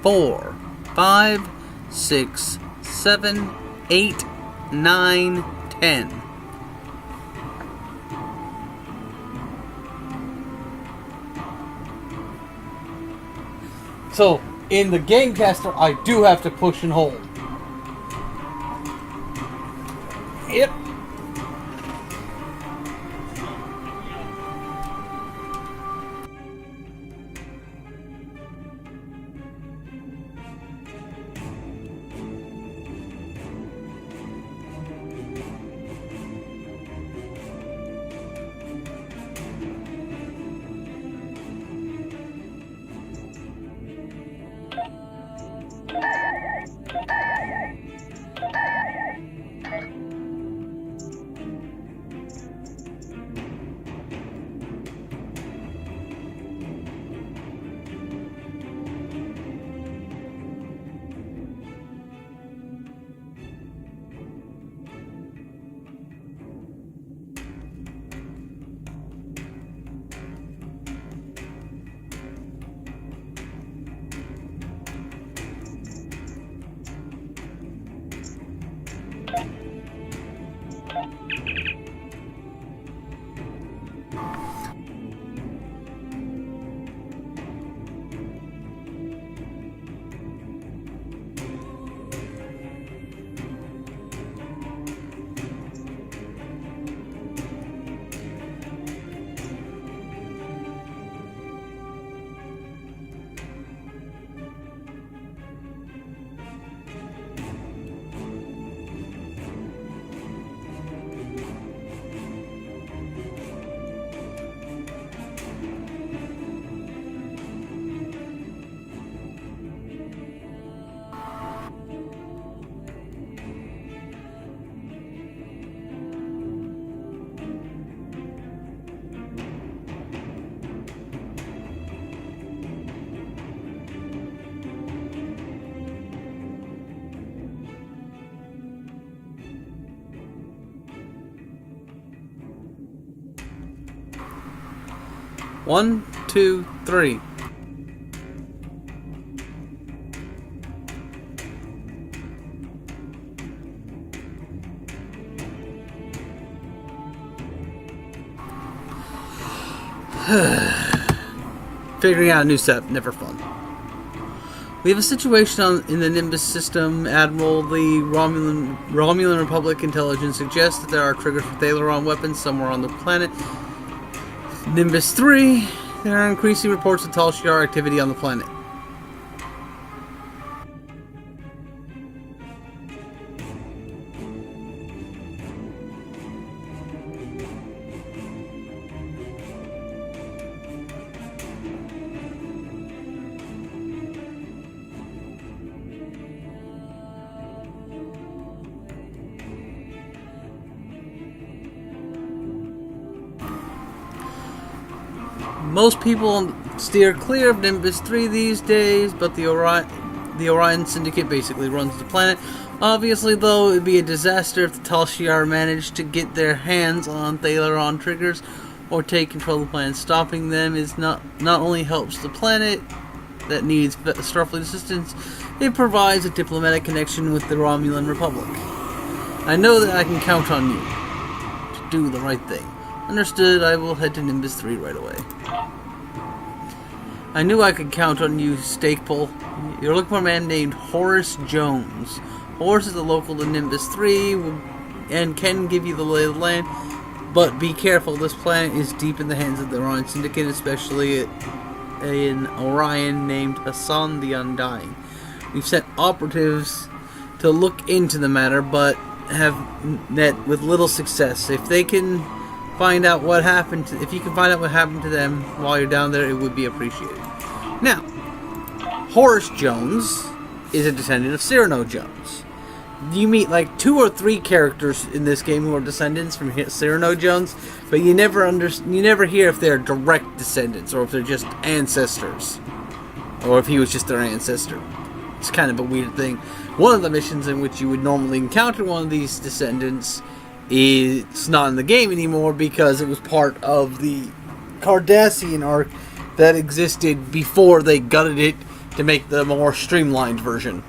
4, 5, 6, 7, 8, 9, 10. So, in the Gamecaster, I do have to push and hold. Yep. One, two, three. Figuring out a new setup, never fun. We have a situation in the Nimbus system. Admiral, the Romulan Republic intelligence suggests that there are triggers for Thalaron weapons somewhere on the planet. Nimbus 3, there are increasing reports of Tal Shiar activity on the planet. Most people steer clear of Nimbus 3 these days, but the Orion Syndicate basically runs the planet. Obviously, though, it would be a disaster if the Tal Shiar managed to get their hands on Thalaron triggers or take control of the planet. Stopping them is not only helps the planet that needs Starfleet assistance, it provides a diplomatic connection with the Romulan Republic. I know that I can count on you to do the right thing. Understood, I will head to Nimbus 3 right away. I knew I could count on you, Stakepole. You're looking for a man named Horace Jones. Horace is a local to Nimbus 3 and can give you the lay of the land, but be careful, this planet is deep in the hands of the Orion Syndicate, especially an Orion named Hassan the Undying. We've sent operatives to look into the matter, but have met with little success. If you can find out what happened to them while you're down there, it would be appreciated. Now, Horace Jones is a descendant of Cyrano Jones. You meet like 2 or 3 characters in this game who are descendants from Cyrano Jones, but you never hear if they're direct descendants or if they're just ancestors, or if he was just their ancestor. It's kind of a weird thing. One of the missions in which you would normally encounter one of these descendants is not in the game anymore because it was part of the Cardassian arc that existed before they gutted it to make the more streamlined version.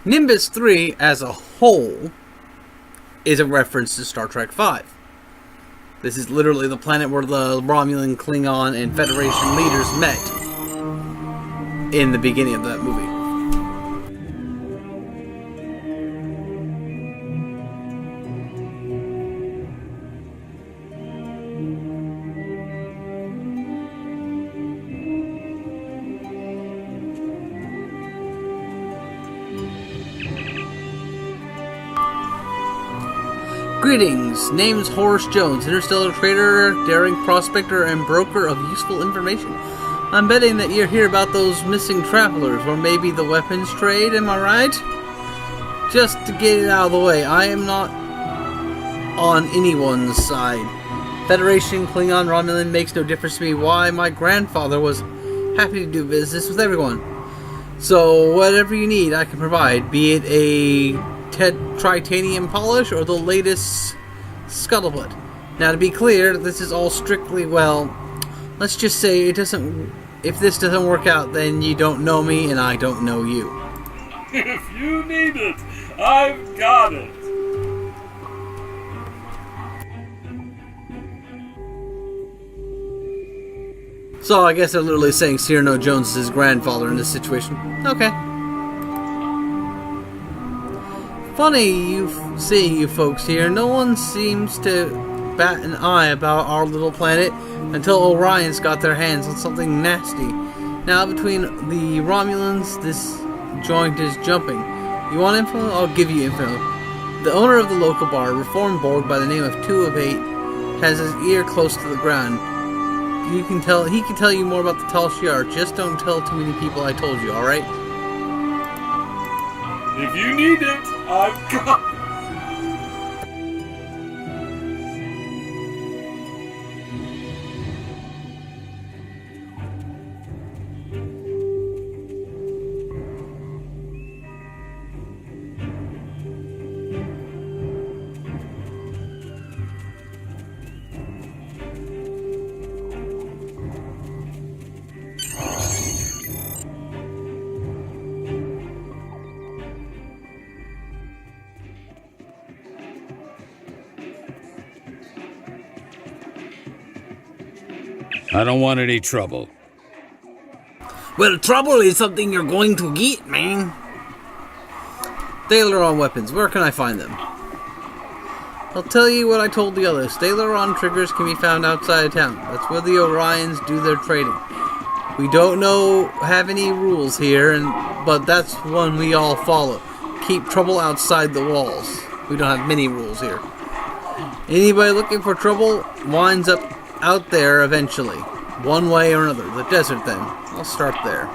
Nimbus 3 as a whole is a reference to Star Trek V. This is literally the planet where the Romulan, Klingon, and Federation leaders met in the beginning of that movie. Greetings, name's Horace Jones, interstellar trader, daring prospector, and broker of useful information. I'm betting that you're here about those missing travelers, or maybe the weapons trade, am I right? Just to get it out of the way, I am not on anyone's side. Federation, Klingon, Romulan makes no difference to me. Why, my grandfather was happy to do business with everyone. So, whatever you need, I can provide, be it a titanium polish or the latest scuttlebutt. Now, to be clear, this is all strictly, well, let's just say it doesn't. If this doesn't work out, then you don't know me and I don't know you. If you need it, I've got it. So I guess they're literally saying Cyrano Jones is his grandfather in this situation. Okay. Funny seeing you folks here. No one seems to bat an eye about our little planet until Orion's got their hands on something nasty. Now, between the Romulans, this joint is jumping. You want info? I'll give you info. The owner of the local bar, reformed board by the name of 2 of 8, has his ear close to the ground. He can tell you more about the Tal Shiar. Just don't tell too many people I told you, alright? If you need it, I've got it. I don't want any trouble. Well, trouble is something you're going to get, man. Daileron weapons. Where can I find them? I'll tell you what I told the others. Daileron triggers can be found outside of town. That's where the Orions do their trading. We don't have any rules here, but that's one we all follow. Keep trouble outside the walls. We don't have many rules here. Anybody looking for trouble winds up out there eventually. One way or another. The desert then. I'll start there.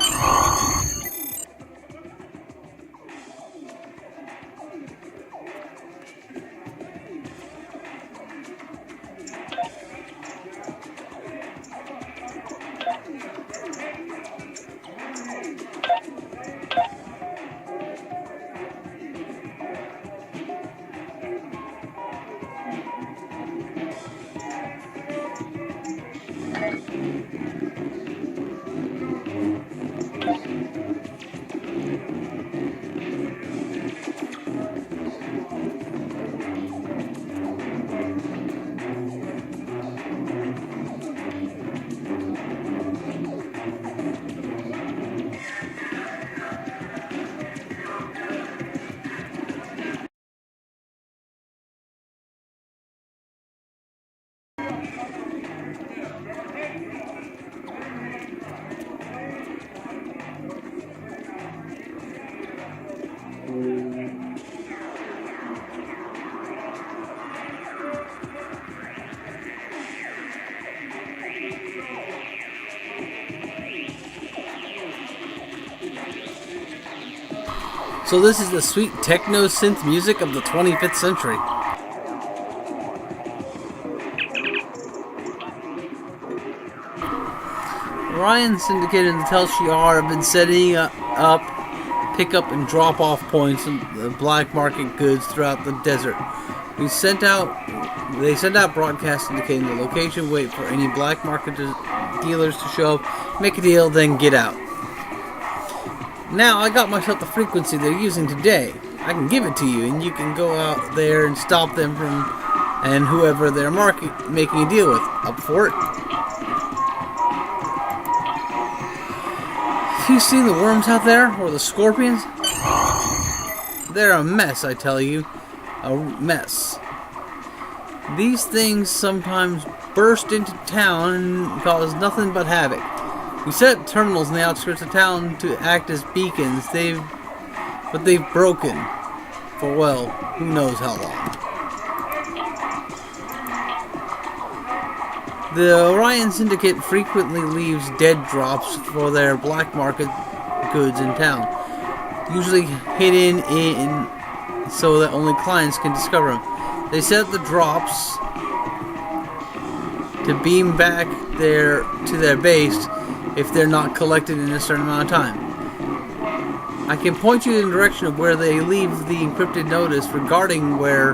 So this is the sweet techno synth music of the 25th century. Orion Syndicate and the Tel Shiar have been setting up pick-up and drop-off points of the black market goods throughout the desert. They sent out broadcasts indicating the location, wait for any black market dealers to show up, make a deal, then get out. Now I got myself the frequency they're using today. I can give it to you, and you can go out there and stop them from, and whoever they're making a deal with. Up for it? Have you seen the worms out there, or the scorpions? They're a mess, I tell you. A mess. These things sometimes burst into town and cause nothing but havoc. We set up terminals in the outskirts of town to act as beacons. But they've broken for, well, who knows how long. The Orion Syndicate frequently leaves dead drops for their black market goods in town, usually hidden in so that only clients can discover them. They set up the drops to beam back to their base if they're not collected in a certain amount of time. I can point you in the direction of where they leave the encrypted notice regarding where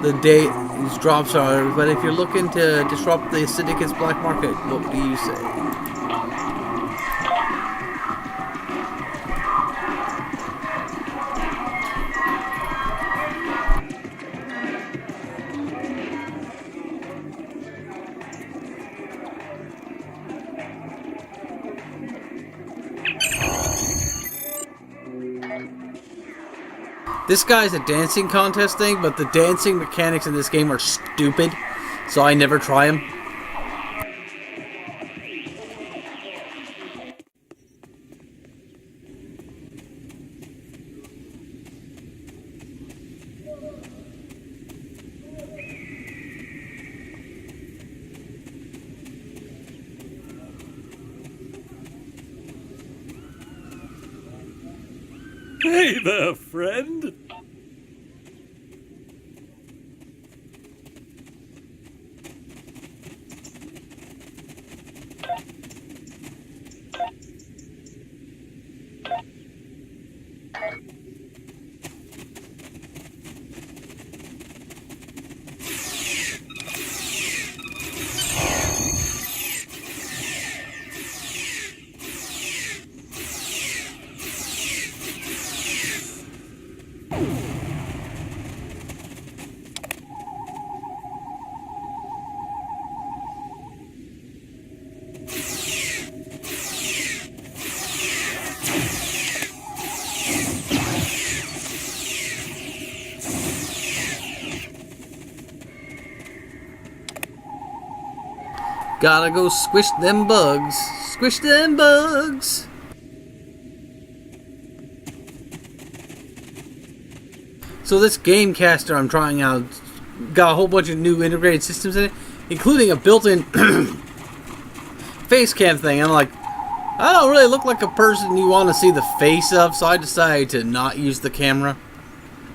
these drops are, but if you're looking to disrupt the syndicate's black market, what do you say? This guy's a dancing contest thing, but the dancing mechanics in this game are stupid, so I never try them. Hey there, friend. Gotta go squish them bugs. Squish them bugs. So this Gamecaster I'm trying out got a whole bunch of new integrated systems in it, including a built-in face cam thing. I'm like, I don't really look like a person you want to see the face of, so I decided to not use the camera,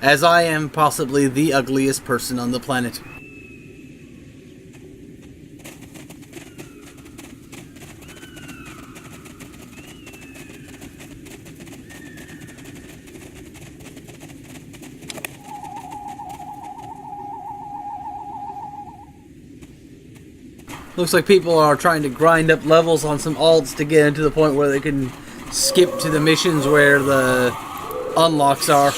as I am possibly the ugliest person on the planet. Looks like people are trying to grind up levels on some alts to get into the point where they can skip to the missions where the unlocks are.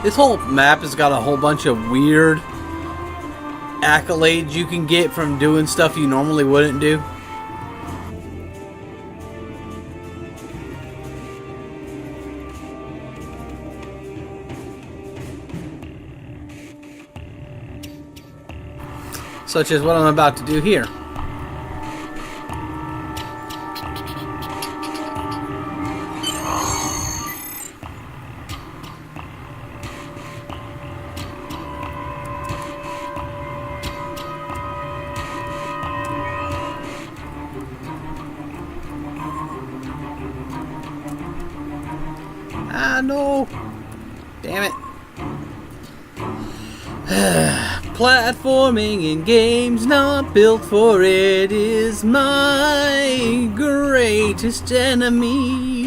This whole map has got a whole bunch of weird accolades you can get from doing stuff you normally wouldn't do. Such as what I'm about to do here. Ah, no. Damn it. Platforming in games not built for it is my greatest enemy.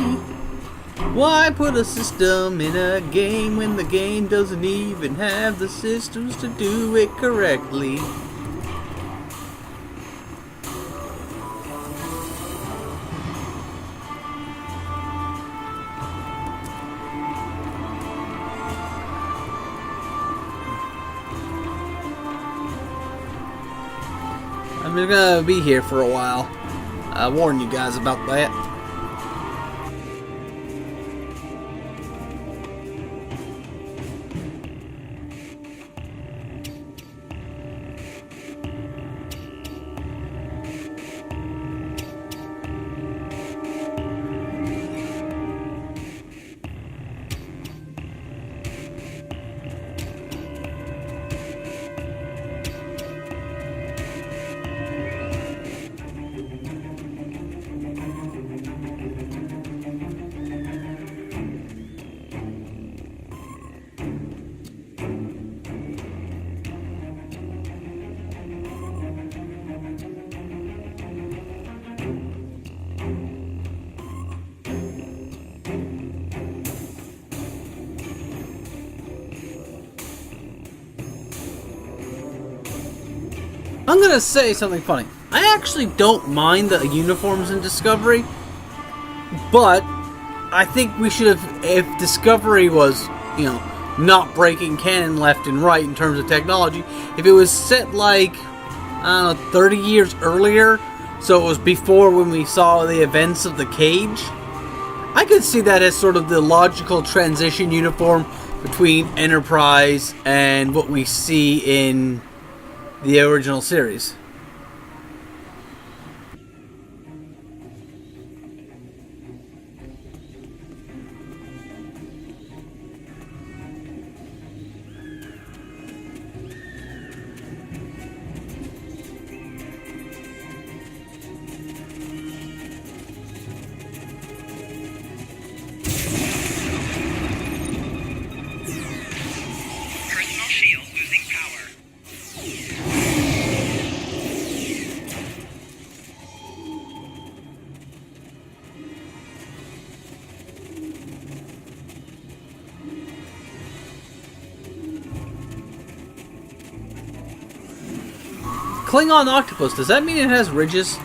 Why put a system in a game when the game doesn't even have the systems to do it correctly? I'm just gonna be here for a while. I warned you guys about that. I'm gonna say something funny. I actually don't mind the uniforms in Discovery, but I think we should have, if Discovery was, you know, not breaking canon left and right in terms of technology, if it was set like, I don't know, 30 years earlier, so it was before when we saw the events of the Cage, I could see that as sort of the logical transition uniform between Enterprise and what we see in the original series. Personal shield losing power. Klingon octopus, does that mean it has ridges?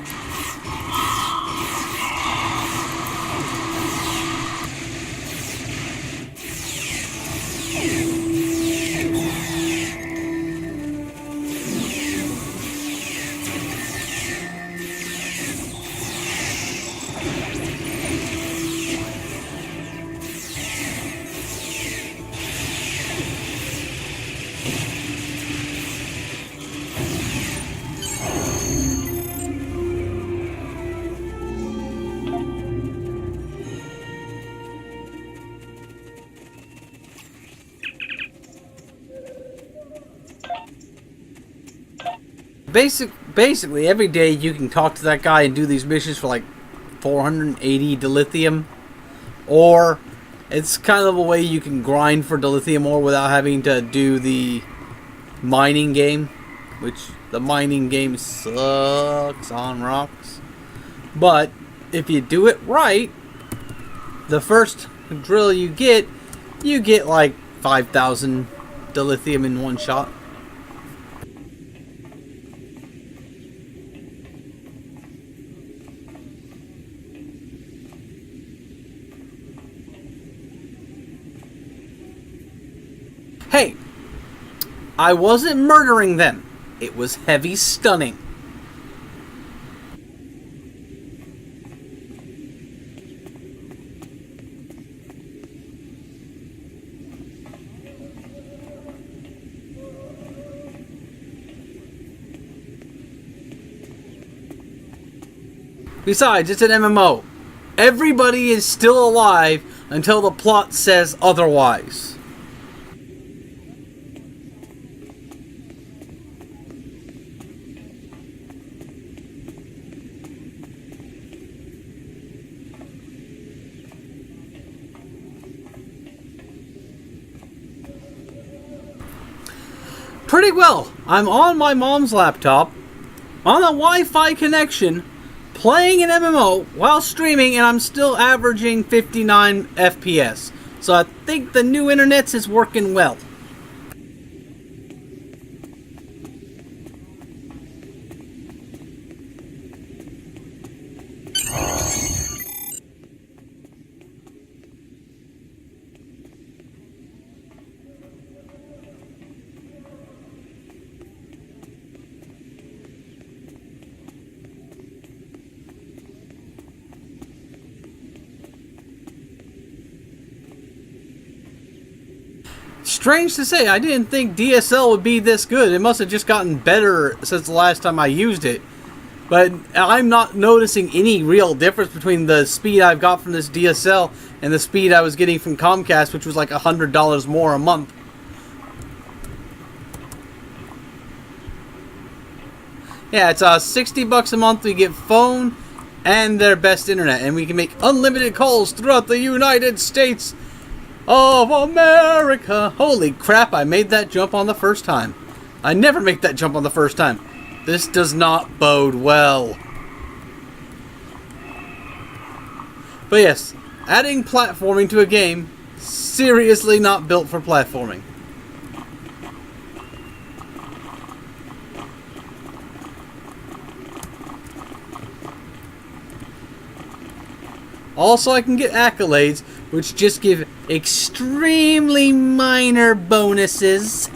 Basically, every day you can talk to that guy and do these missions for like 480 dilithium. Or it's kind of a way you can grind for dilithium ore without having to do the mining game. Which, the mining game sucks on rocks. But, if you do it right, the first drill you get like 5,000 dilithium in one shot. Hey, I wasn't murdering them. It was heavy stunning. Besides, it's an MMO. Everybody is still alive until the plot says otherwise. Pretty well. I'm on my mom's laptop, on a Wi-Fi connection, playing an MMO while streaming, and I'm still averaging 59 FPS. So I think the new internet's is working well. Strange to say, I didn't think DSL would be this good. It must have just gotten better since the last time I used it. But I'm not noticing any real difference between the speed I've got from this DSL and the speed I was getting from Comcast, which was like $100 more a month. Yeah, it's $60 a month. We get phone and their best internet, and we can make unlimited calls throughout the United States of America. Holy crap, I made that jump on the first time. I never make that jump on the first time. This does not bode well. But yes, adding platforming to a game, seriously not built for platforming. Also, I can get accolades, which just give extremely minor bonuses.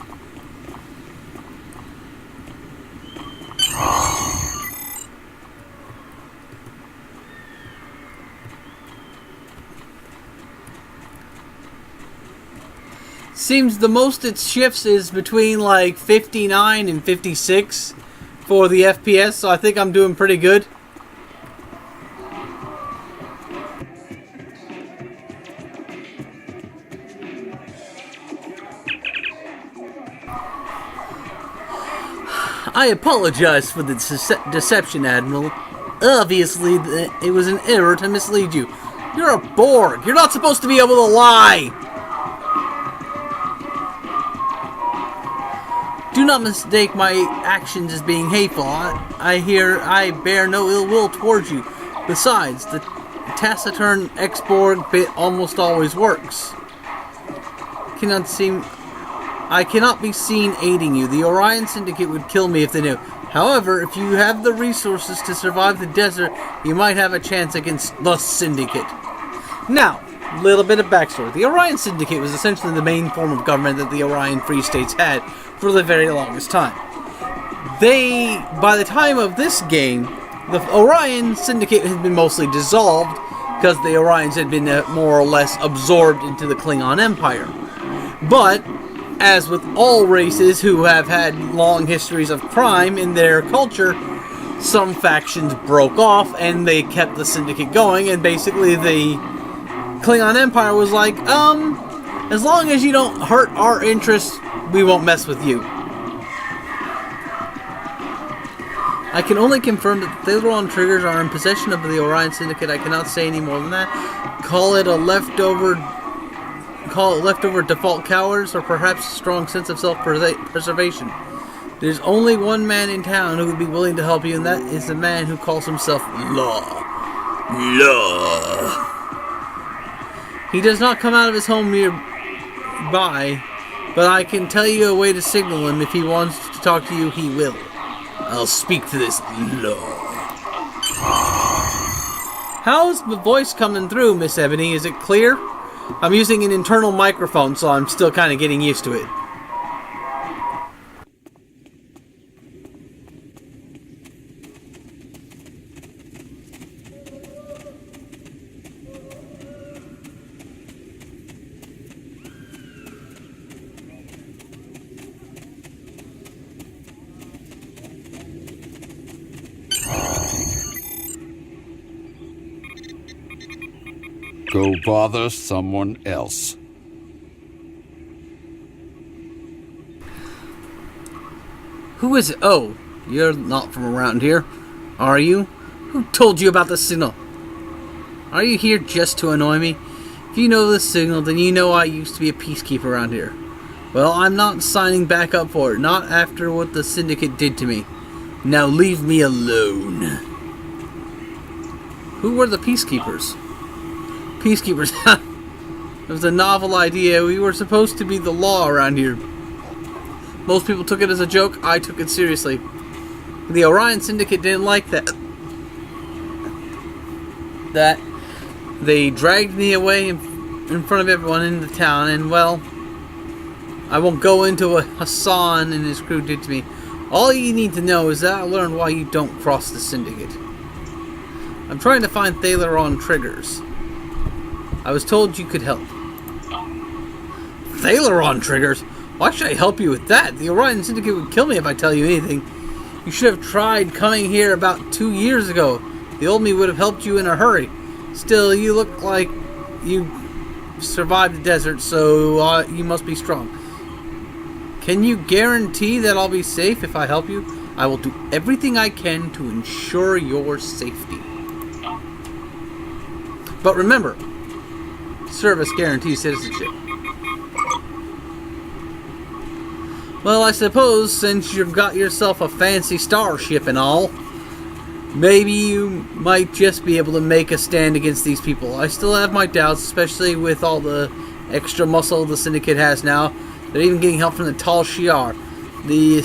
Seems the most it shifts is between like 59 and 56 for the FPS, so I think I'm doing pretty good. I apologize for the deception, Admiral. Obviously, it was an error to mislead you. You're a Borg. You're not supposed to be able to lie. Do not mistake my actions as being hateful. I bear no ill will towards you. Besides, the taciturn ex-Borg bit almost always works. I cannot be seen aiding you. The Orion Syndicate would kill me if they knew. However, if you have the resources to survive the desert, you might have a chance against the Syndicate. Now, a little bit of backstory. The Orion Syndicate was essentially the main form of government that the Orion Free States had for the very longest time. By the time of this game, the Orion Syndicate had been mostly dissolved because the Orions had been more or less absorbed into the Klingon Empire. But as with all races who have had long histories of crime in their culture, some factions broke off and they kept the Syndicate going, and basically the Klingon Empire was like, as long as you don't hurt our interests, we won't mess with you. I can only confirm that the Thalaron triggers are in possession of the Orion Syndicate. I cannot say any more than that. Call it leftover default cowardice, or perhaps a strong sense of self-preservation. There's only one man in town who would be willing to help you, and that is the man who calls himself Law. Law. He does not come out of his home nearby, but I can tell you a way to signal him. If he wants to talk to you, he will. I'll speak to this Law. How's the voice coming through, Miss Ebony? Is it clear? I'm using an internal microphone, so I'm still kind of getting used to it. Go bother someone else. Who is it? Oh, you're not from around here, are you? Who told you about the signal? Are you here just to annoy me? If you know the signal, then you know I used to be a peacekeeper around here. Well, I'm not signing back up for it, not after what the Syndicate did to me. Now leave me alone. Who were the peacekeepers? Peacekeepers, it was a novel idea. We were supposed to be the law around here. Most people took it as a joke. I took it seriously. The Orion Syndicate didn't like that. They dragged me away in front of everyone in the town, and well, I won't go into what Hassan and his crew did to me. All you need to know is that I learned why you don't cross the Syndicate. I'm trying to find Thaleron triggers. I was told you could help. Thaleron triggers? Why should I help you with that? The Orion Syndicate would kill me if I tell you anything. You should have tried coming here about 2 years ago. The old me would have helped you in a hurry. Still, you look like you survived the desert, so you must be strong. Can you guarantee that I'll be safe if I help you? I will do everything I can to ensure your safety. But remember, service guarantees citizenship. Well, I suppose since you've got yourself a fancy starship and all, maybe you might just be able to make a stand against these people. I still have my doubts, especially with all the extra muscle the Syndicate has now. They're even getting help from the Tal Shiar. The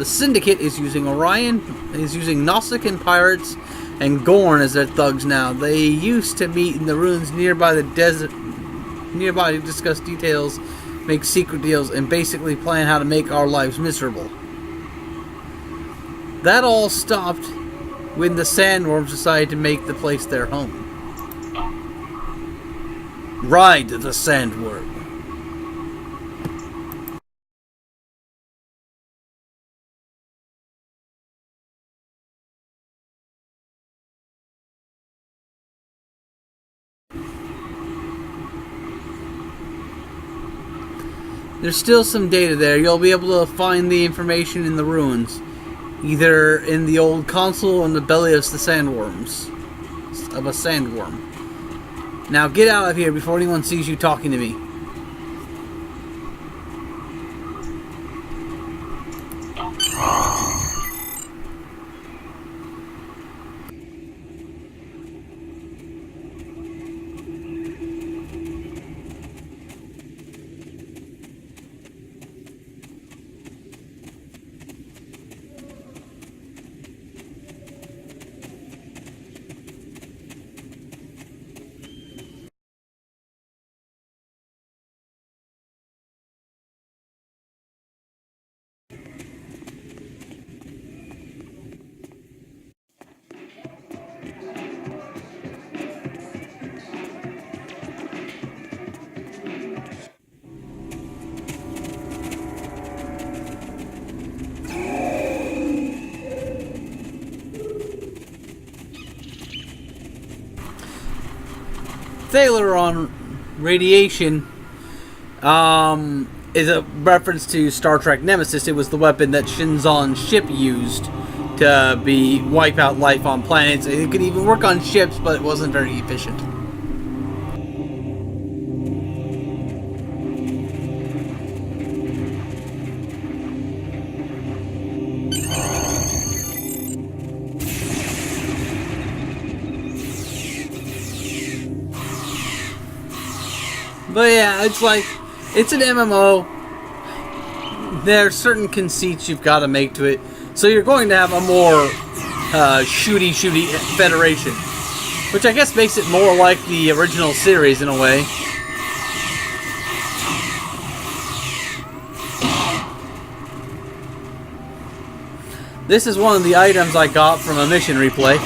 Syndicate is using Orion, is using Nosik and pirates, and Gorn as their thugs now. They used to meet in the ruins nearby the desert, nearby to discuss details, make secret deals, and basically plan how to make our lives miserable. That all stopped when the Sandworms decided to make the place their home. Ride the Sandworm. There's still some data there. You'll be able to find the information in the ruins, either in the old console or in the belly of the sandworms. Of a sandworm. Now get out of here before anyone sees you talking to me. Thaleron radiation is a reference to Star Trek Nemesis. It was the weapon that Shinzon's ship used to wipe out life on planets. It could even work on ships, but it wasn't very efficient. But yeah, it's an MMO. There are certain conceits you've got to make to it. So you're going to have a more shooty Federation. Which I guess makes it more like the original series in a way. This is one of the items I got from a mission replay.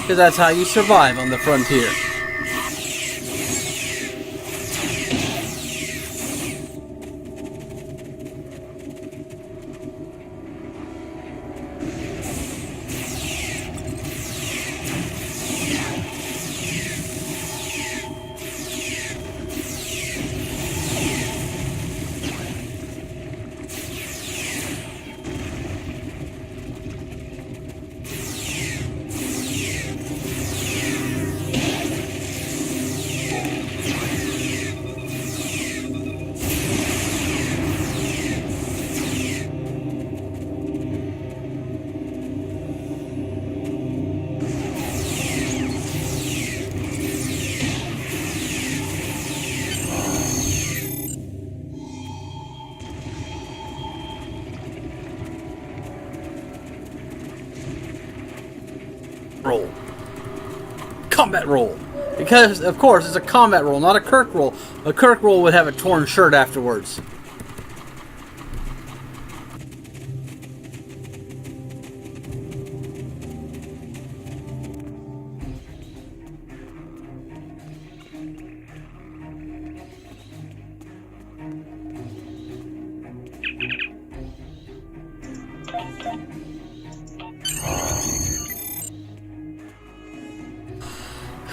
Because that's how you survive on the frontier. Roll. Combat roll. Because, of course, it's a combat roll, not a Kirk roll. A Kirk roll would have a torn shirt afterwards.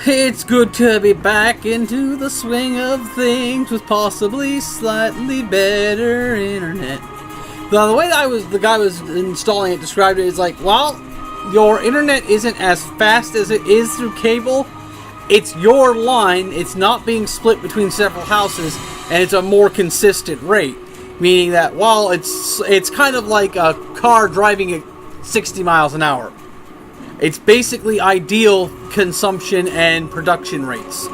It's good to be back into the swing of things with possibly slightly better internet. Now, the way the guy was installing it described it is like, well, your internet isn't as fast as it is through cable. It's your line. It's not being split between several houses, and it's a more consistent rate. Meaning that, well, it's kind of like a car driving at 60 miles an hour. It's basically ideal consumption and production rates.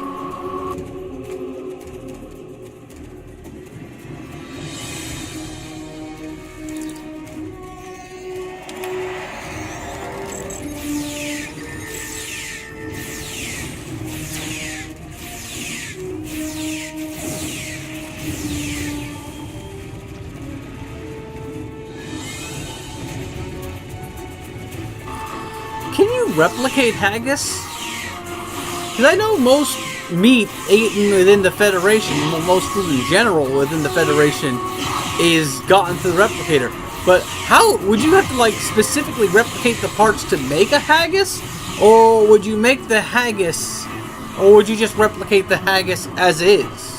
Can you replicate haggis? Because I know most meat eaten within the Federation, most food in general within the Federation, is gotten through the replicator. But how would you have to like specifically replicate the parts to make a haggis, or would you make the haggis, or would you just replicate the haggis as is?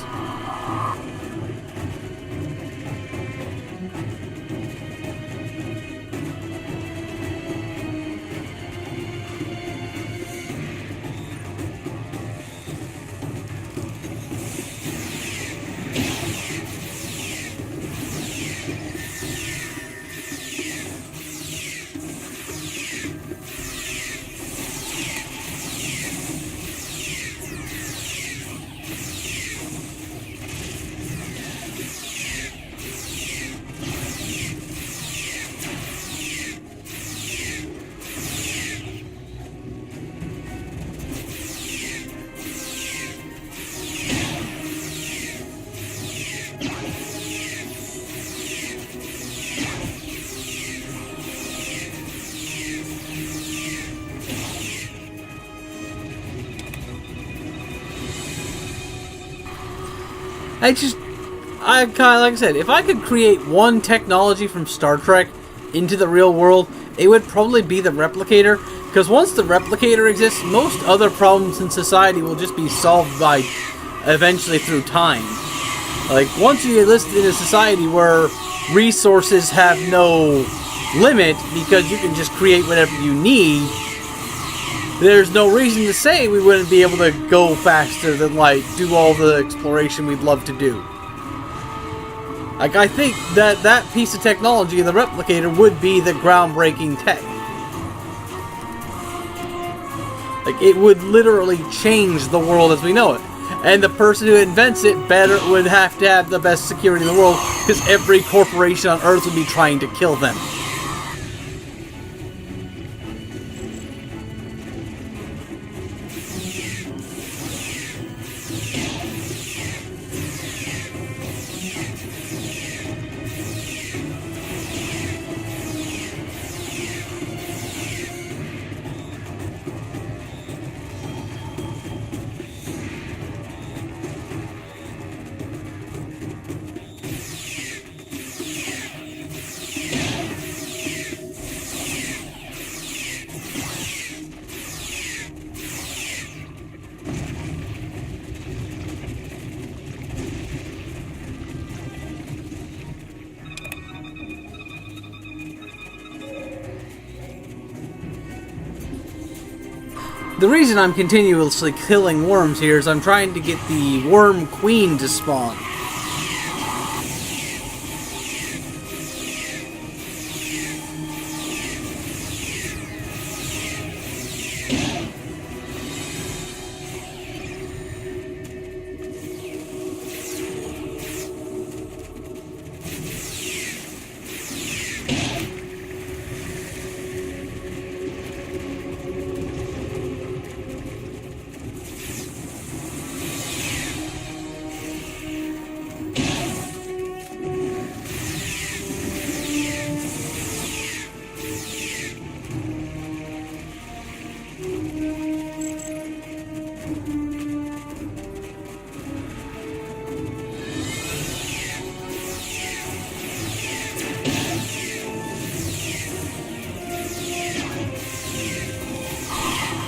I kind of, like I said, if I could create one technology from Star Trek into the real world, it would probably be the replicator. Because once the replicator exists, most other problems in society will just be solved by, eventually through time. Like, once you enlist in a society where resources have no limit, because you can just create whatever you need, there's no reason to say we wouldn't be able to go faster than, like, do all the exploration we'd love to do. Like, I think that piece of technology, the replicator, would be the groundbreaking tech. Like, it would literally change the world as we know it. And the person who invents it would have to have the best security in the world, because every corporation on Earth would be trying to kill them. The reason I'm continuously killing worms here is I'm trying to get the worm queen to spawn.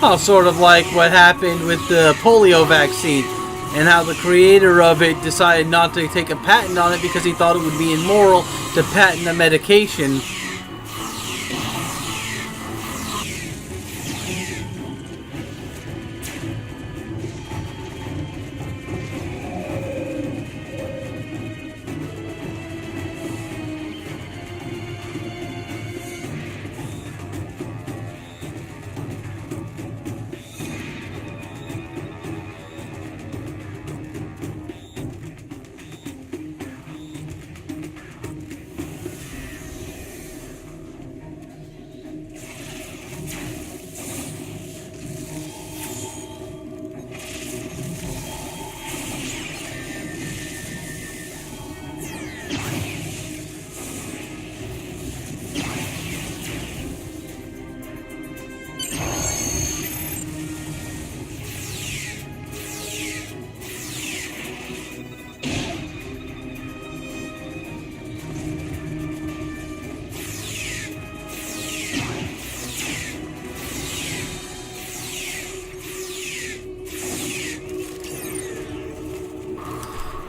Oh, sort of like what happened with the polio vaccine, and how the creator of it decided not to take a patent on it because he thought it would be immoral to patent a medication.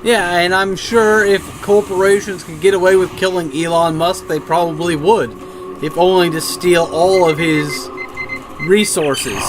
Yeah, and I'm sure if corporations could get away with killing Elon Musk, they probably would, if only to steal all of his resources.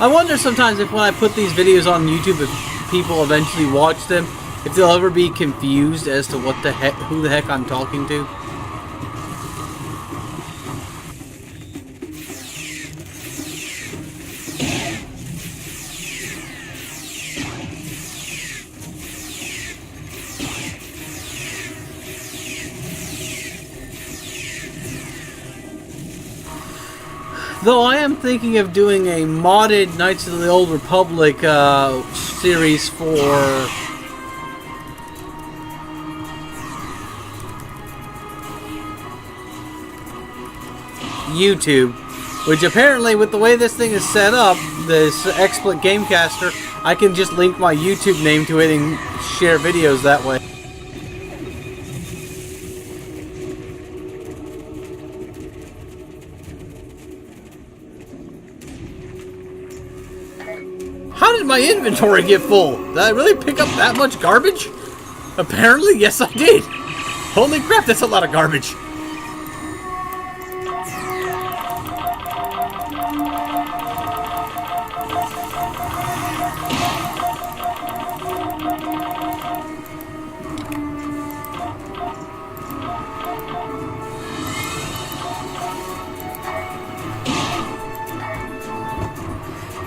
I wonder sometimes if when I put these videos on YouTube, if people eventually watch them, if they'll ever be confused as to what the heck, who the heck I'm talking to. Though I am thinking of doing a modded Knights of the Old Republic series for YouTube, which apparently with the way this thing is set up, this XSplit Gamecaster, I can just link my YouTube name to it and share videos that way. How did my inventory get full? Did I really pick up that much garbage? Apparently, yes I did. Holy crap, that's a lot of garbage.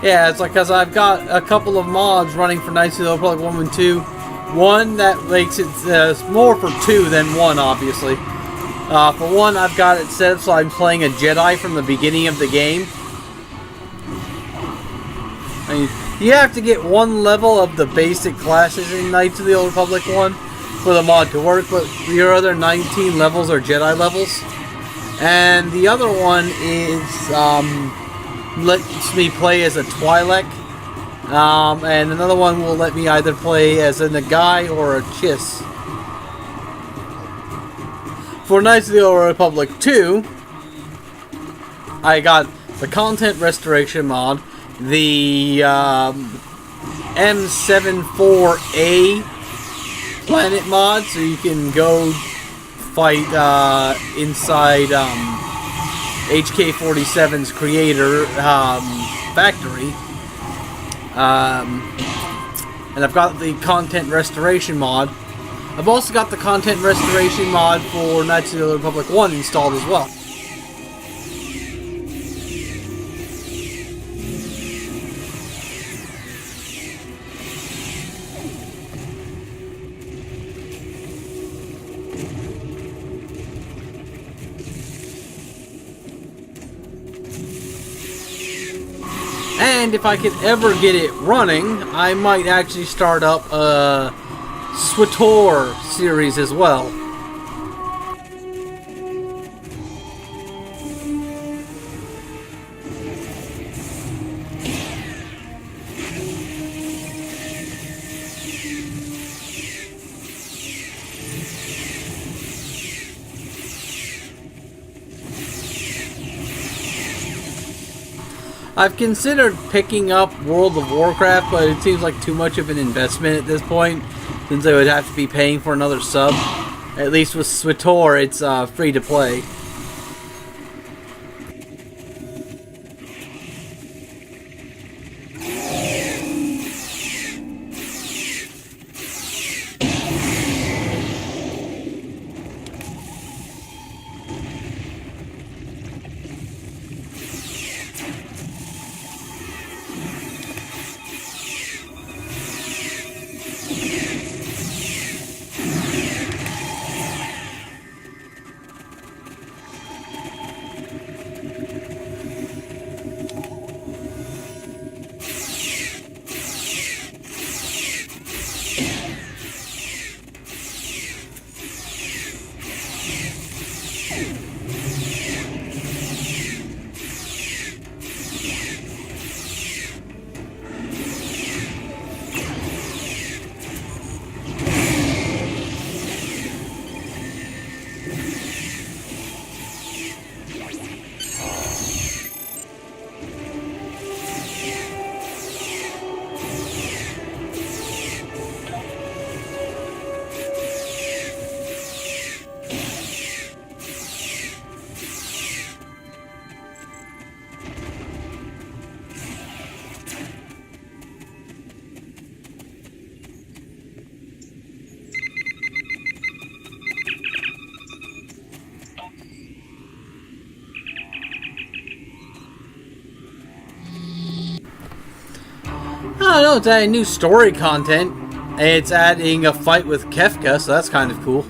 Yeah, it's like, because I've got a couple of mods running for Knights of the Old Republic 1 and 2. One that makes it more for 2 than 1, obviously. For one, I've got it set up so I'm playing a Jedi from the beginning of the game. I mean, you have to get one level of the basic classes in Knights of the Old Republic 1 for the mod to work, but your other 19 levels are Jedi levels. And the other one is, lets me play as a Twi'lek. And another one will let me either play as a Nagai or a Chiss. For Knights of the Old Republic 2, I got the Content Restoration mod, the M74A planet mod, so you can go fight inside HK-47's creator factory. And I've got the Content Restoration mod. I've also got the Content Restoration mod for Knights of the Old Republic 1 installed as well. And if I could ever get it running, I might actually start up a STO series as well. I've considered picking up World of Warcraft, but it seems like too much of an investment at this point, since I would have to be paying for another sub. At least with SWTOR, it's free to play. I don't know, it's adding new story content. It's adding a fight with Kefka, so that's kind of cool.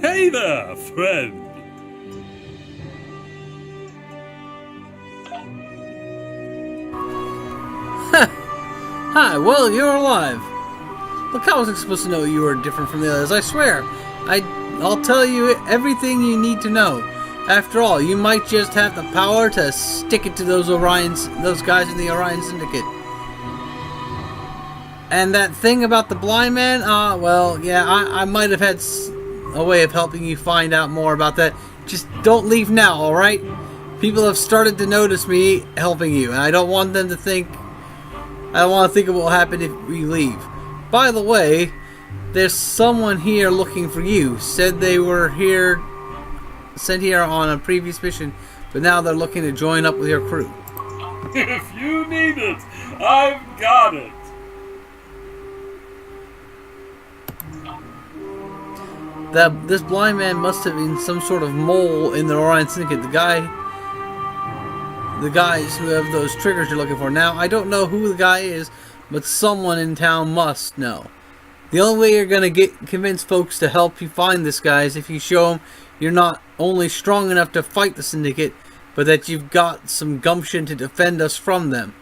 Hey there, friend! Hi, well, you're alive. Look, I wasn't supposed to know you were different from the others, I swear. I'll tell you everything you need to know. After all, you might just have the power to stick it to those guys in the Orion Syndicate. And that thing about the blind man, well, yeah, I might have had a way of helping you find out more about that. Just don't leave now, alright? People have started to notice me helping you, and I don't want them to think I don't want to think of what will happen if we leave. By the way, there's someone here looking for you. Said they were sent here on a previous mission, but now they're looking to join up with your crew. If you need it, I've got it. This blind man must have been some sort of mole in the Orion Syndicate. The guys who have those triggers you're looking for. Now, I don't know who the guy is, but someone in town must know. The only way you're going to convince folks to help you find this guy is if you show them you're not only strong enough to fight the Syndicate, but that you've got some gumption to defend us from them.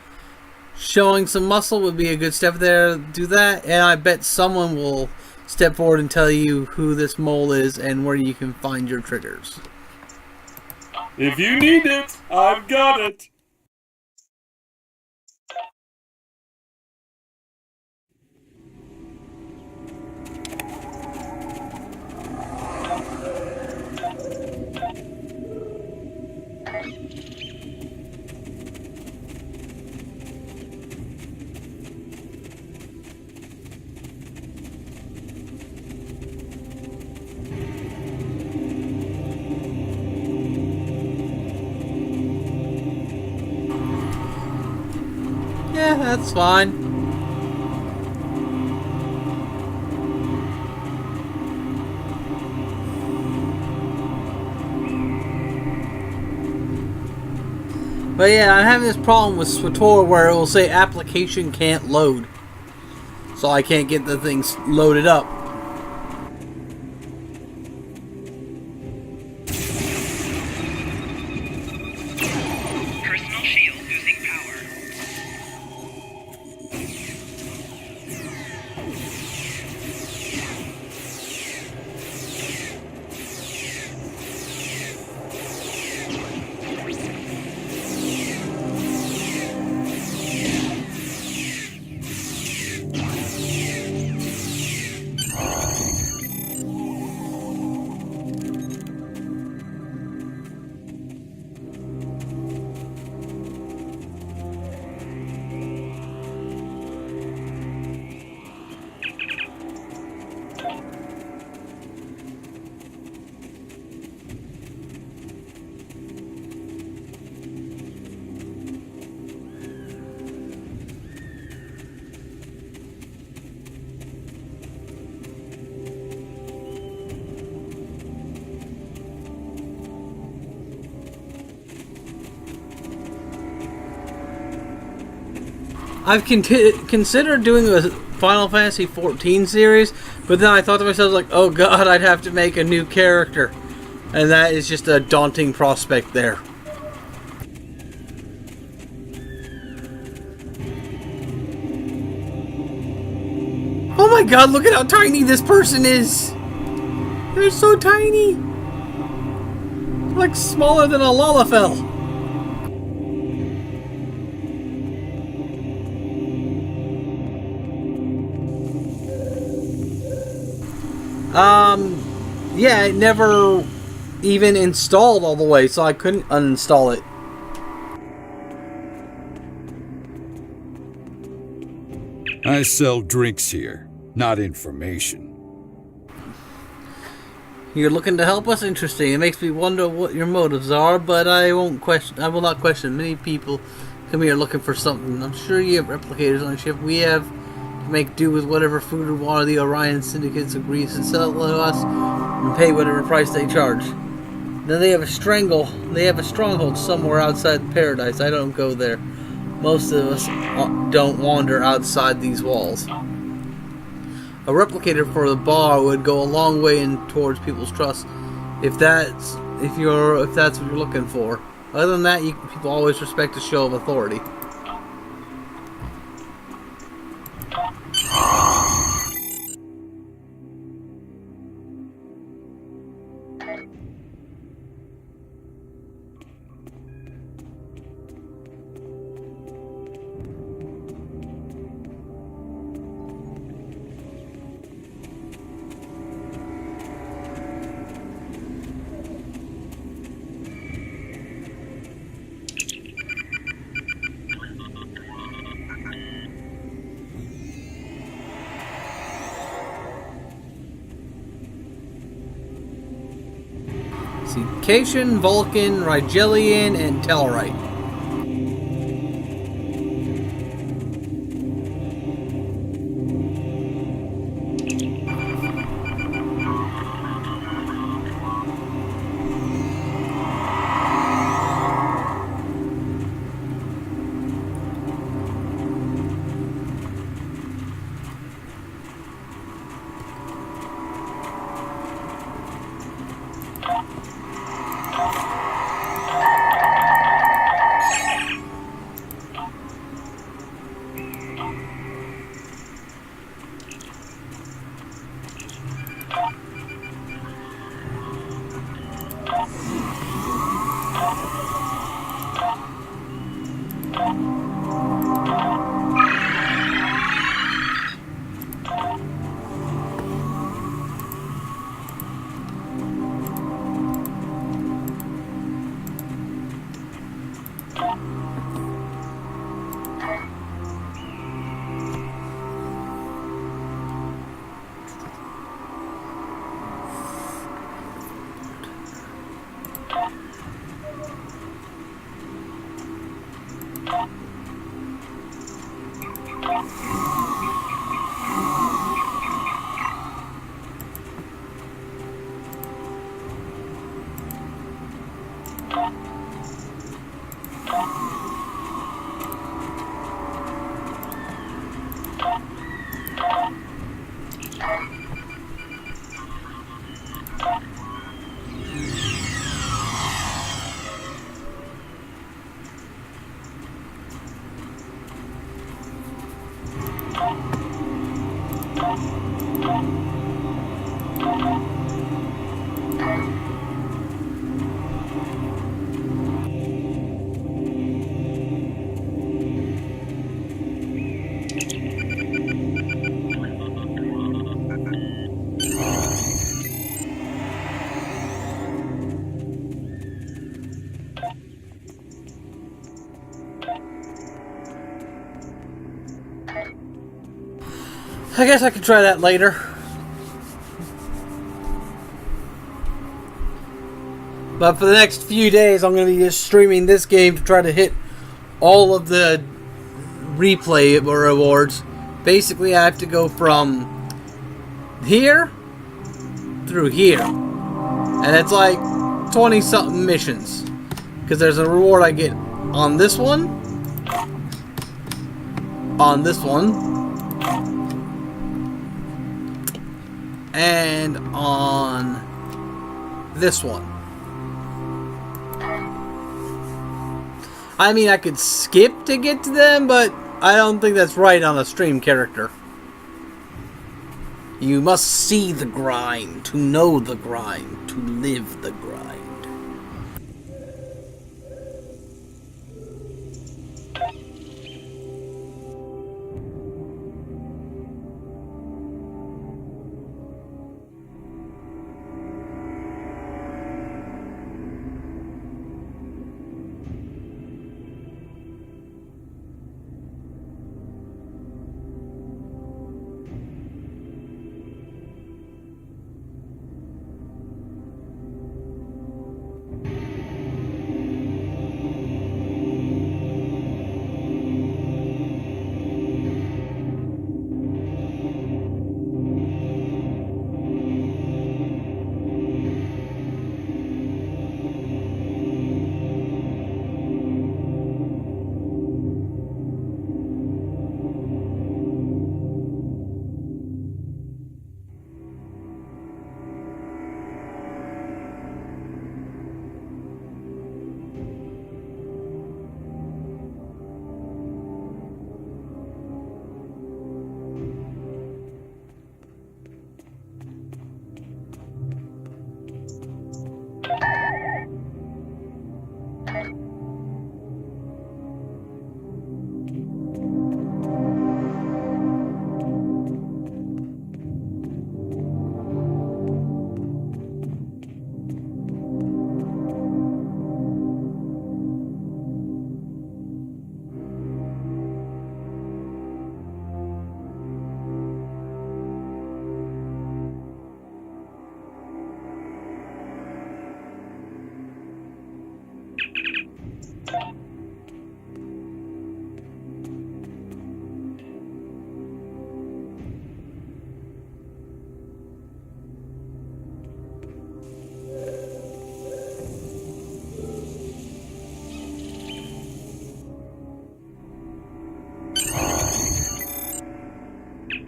Showing some muscle would be a good step there. Do that, and I bet someone will step forward and tell you who this mole is and where you can find your triggers. If you need it, I've got it. Yeah, that's fine. But yeah, I'm having this problem with SWTOR where it will say application can't load. So I can't get the things loaded up. Personal shield losing power. I've considered doing a Final Fantasy XIV series, but then I thought to myself, like, oh god, I'd have to make a new character. And that is just a daunting prospect there. Oh my god, look at how tiny this person is! They're so tiny! Like smaller than a Lalafell. Yeah, it never even installed all the way, so I couldn't uninstall it. I sell drinks here, not information. You're looking to help us? Interesting. It makes me wonder what your motives are, but I will not question. Many people come here looking for something. I'm sure you have replicators on ship. We have to make do with whatever food or water the Orion Syndicates agrees to sell to us and pay whatever price they charge. Then they have a stronghold somewhere outside paradise. I don't go there. Most of us don't wander outside these walls. A replicator for the bar would go a long way towards people's trust, if that's what you're looking for. Other than that, people always respect a show of authority. see, Cation, Vulcan, Rigelian, and Tellarite. I guess I could try that later. But for the next few days, I'm going to be just streaming this game to try to hit all of the replay rewards. Basically, I have to go from here through here. And it's like 20-something missions. Because there's a reward I get on this one, on this one, and on this one. I mean, I could skip to get to them, but I don't think that's right on a stream character. You must see the grind, to know the grind, to live the grind.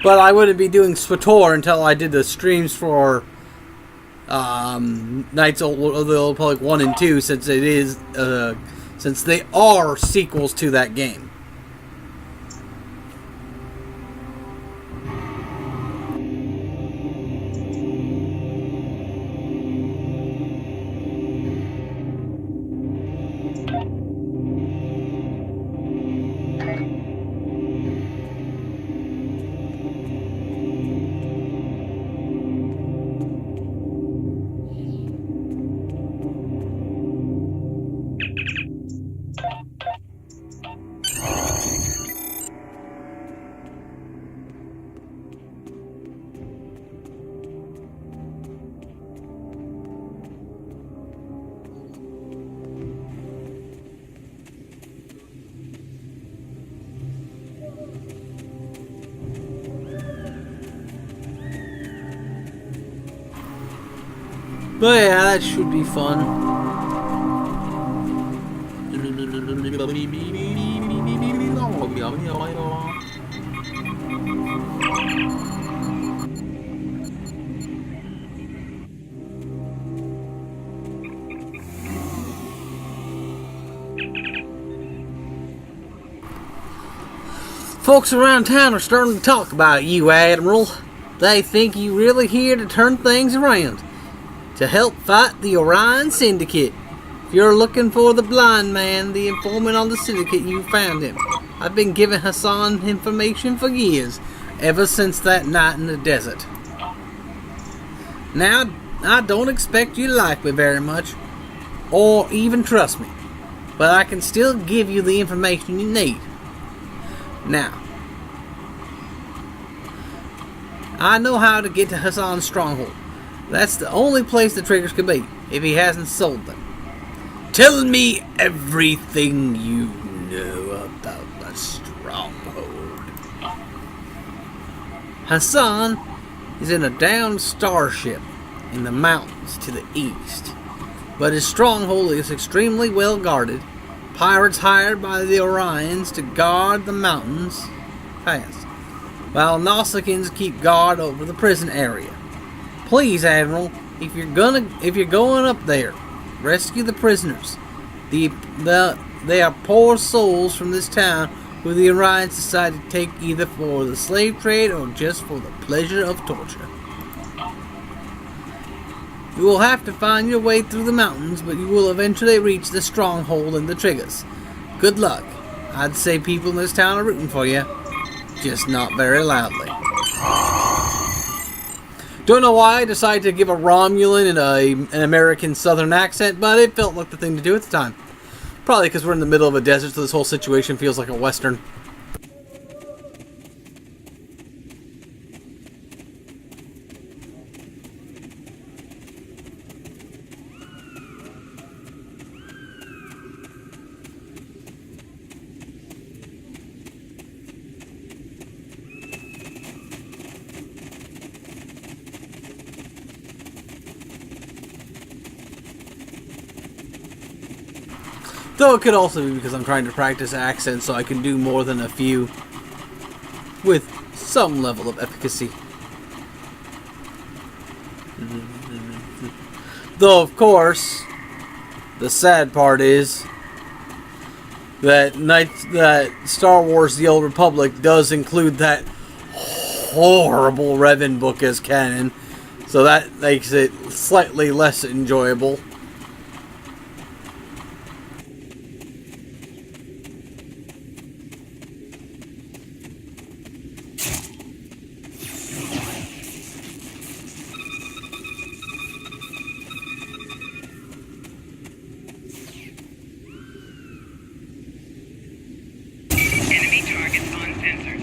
But I wouldn't be doing SWTOR until I did the streams for Knights of the Old Republic 1 and 2, since it is since they are sequels to that game. But yeah, that should be fun. Folks around town are starting to talk about you, Admiral. They think you really here to turn things around, to help fight the Orion Syndicate. If you're looking for the blind man, the informant on the Syndicate, you found him. I've been giving Hassan information for years, ever since that night in the desert. Now, I don't expect you to like me very much, or even trust me, but I can still give you the information you need. Now, I know how to get to Hassan's stronghold. That's the only place the triggers could be, if he hasn't sold them. Tell me everything you know about the stronghold. Hassan is in a downed starship in the mountains to the east, but his stronghold is extremely well guarded. Pirates hired by the Orions to guard the mountains pass, while Nausicaans keep guard over the prison area. Please, Admiral, if you're going up there, rescue the prisoners. They are poor souls from this town who the Orions decided to take either for the slave trade or just for the pleasure of torture. You will have to find your way through the mountains, but you will eventually reach the stronghold and the triggers. Good luck. I'd say people in this town are rooting for you, just not very loudly. Don't know why I decided to give a Romulan in an American Southern accent, but it felt like the thing to do at the time. Probably because we're in the middle of a desert, so this whole situation feels like a Western. Though it could also be because I'm trying to practice accents so I can do more than a few with some level of efficacy. Though, of course, the sad part is that Star Wars The Old Republic does include that horrible Revan book as canon, so that makes it slightly less enjoyable. Enemy targets on sensors.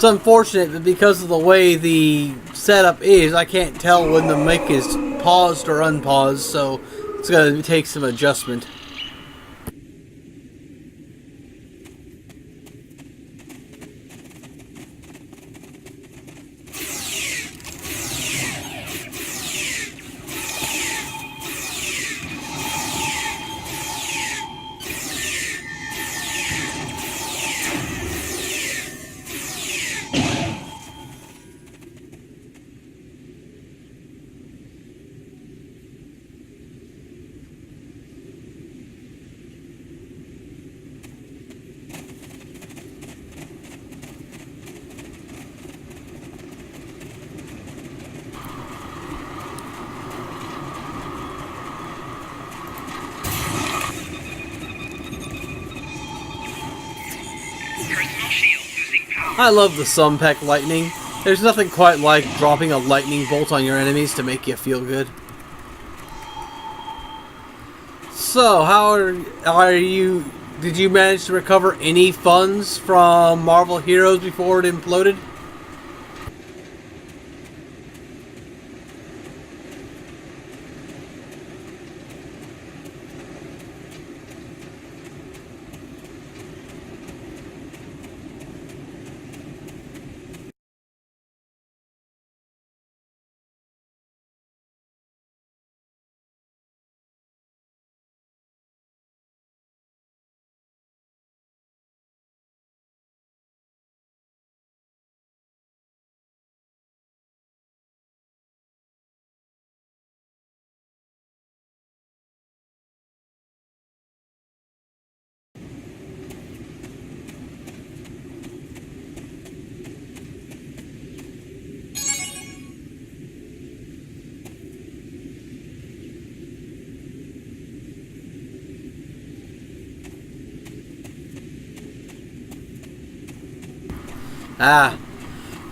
It's unfortunate, but because of the way the setup is, I can't tell when the mic is paused or unpaused, so it's going to take some adjustment. Personal shield losing power. I love the Sumpec lightning. There's nothing quite like dropping a lightning bolt on your enemies to make you feel good. So, how are you? Did you manage to recover any funds from Marvel Heroes before it imploded?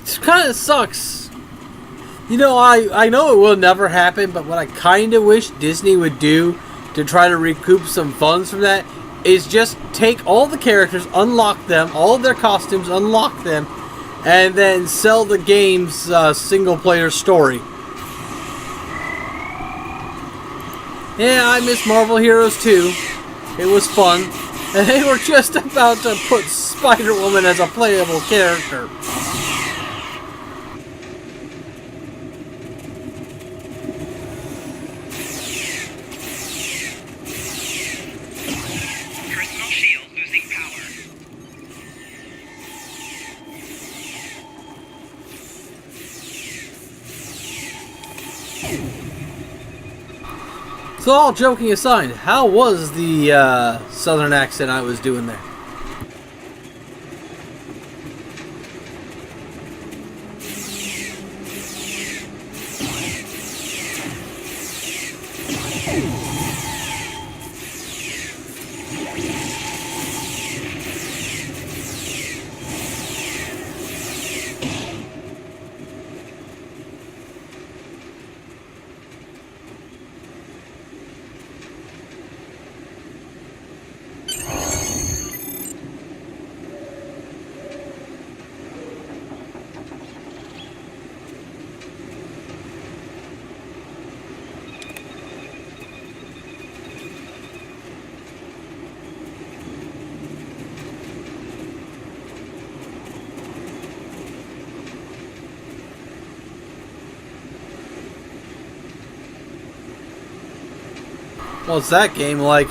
It kind of sucks. You know, I know it will never happen, but what I kind of wish Disney would do to try to recoup some funds from that is just take all the characters, unlock them, all of their costumes, unlock them, and then sell the game's single-player story. Yeah, I miss Marvel Heroes too. It was fun. And they were just about to put Spider-Woman as a playable character. Personal shield losing power. So all joking aside, how was the southern accent I was doing there? What's that game like?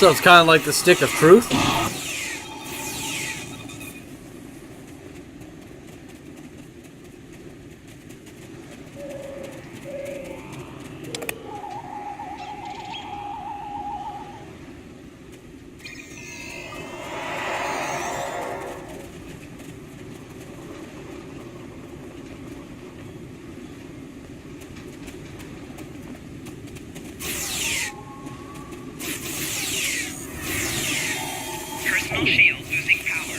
So it's kind of like the stick of truth. Personal shield losing power.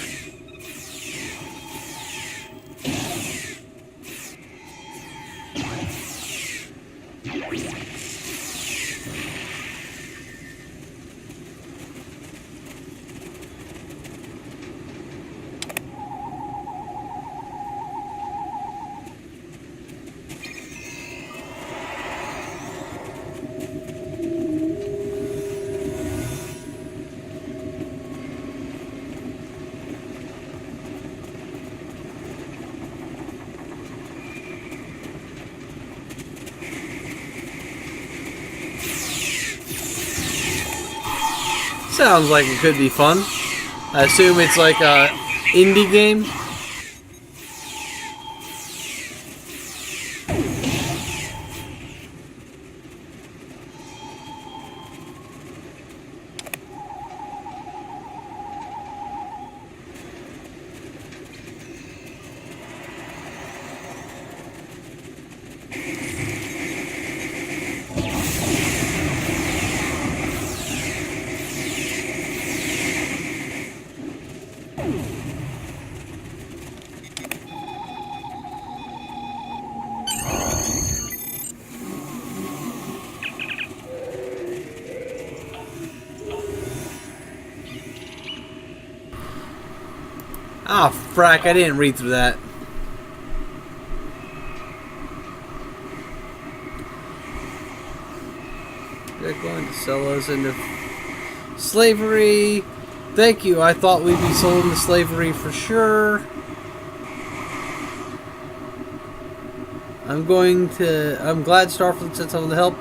Sounds like it could be fun. I assume it's like a indie game. Ah, frack, I didn't read through that. They're going to sell us into slavery. Thank you, I thought we'd be sold into slavery for sure. I'm glad Starfleet sent someone to help.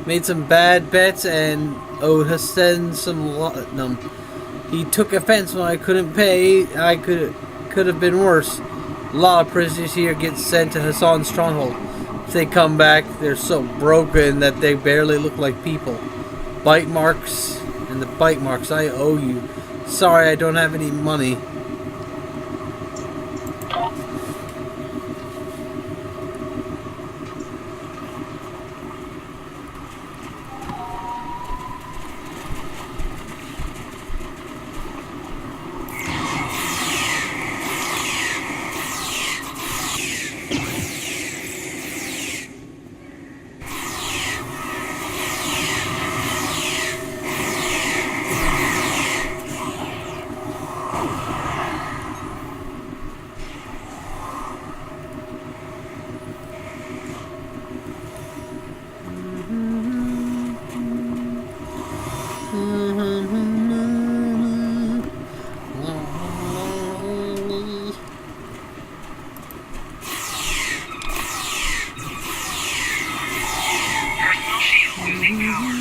Made some bad bets and send some He took offense when I couldn't pay. I could have been worse. A lot of prisoners here get sent to Hassan's stronghold. If they come back, they're so broken that they barely look like people. Bite marks and the bite marks. I owe you. Sorry, I don't have any money. Personal shield losing power.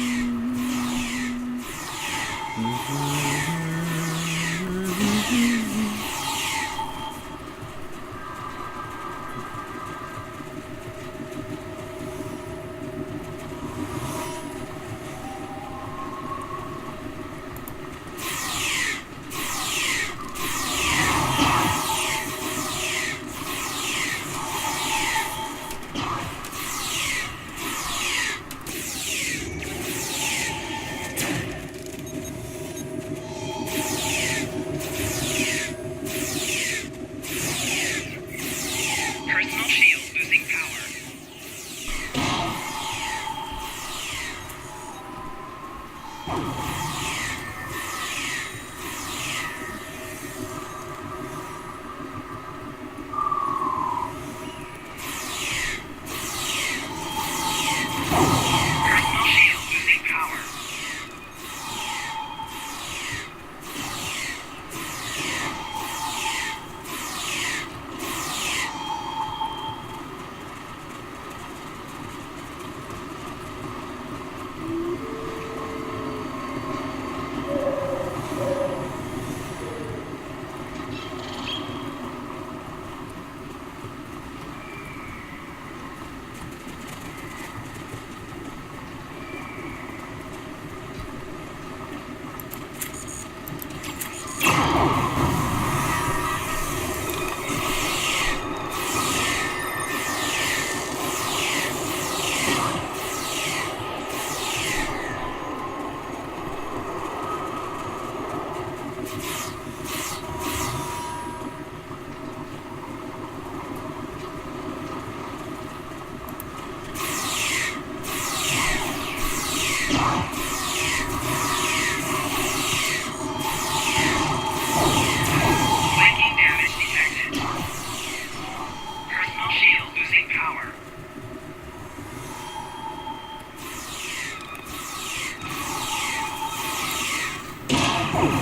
Enemy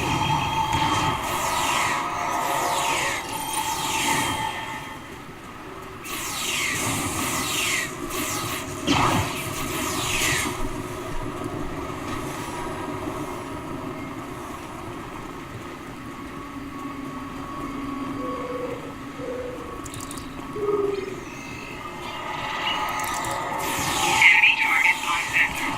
target on center.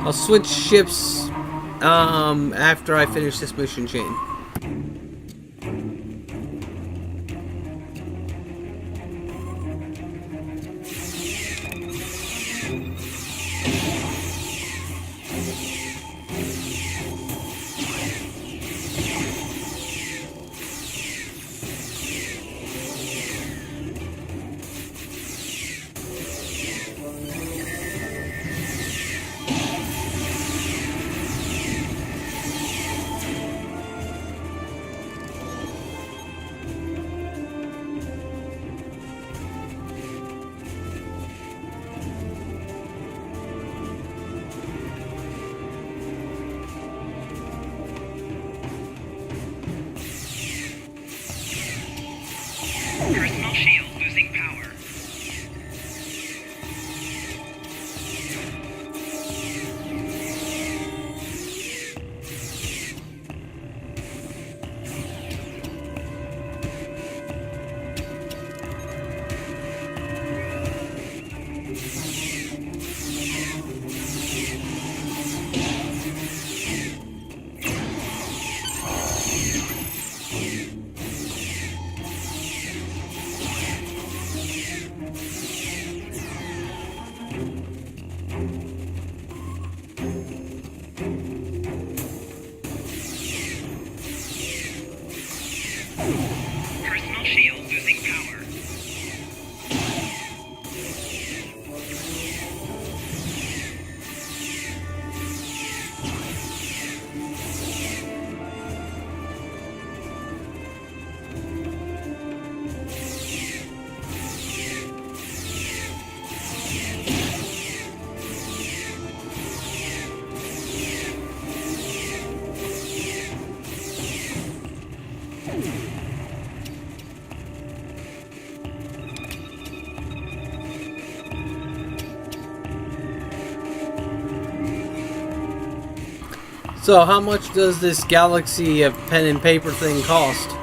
I'll switch ships after I finish this mission chain. Personal shield losing power. Personal shield losing power. So, how much does this galaxy of pen and paper thing cost?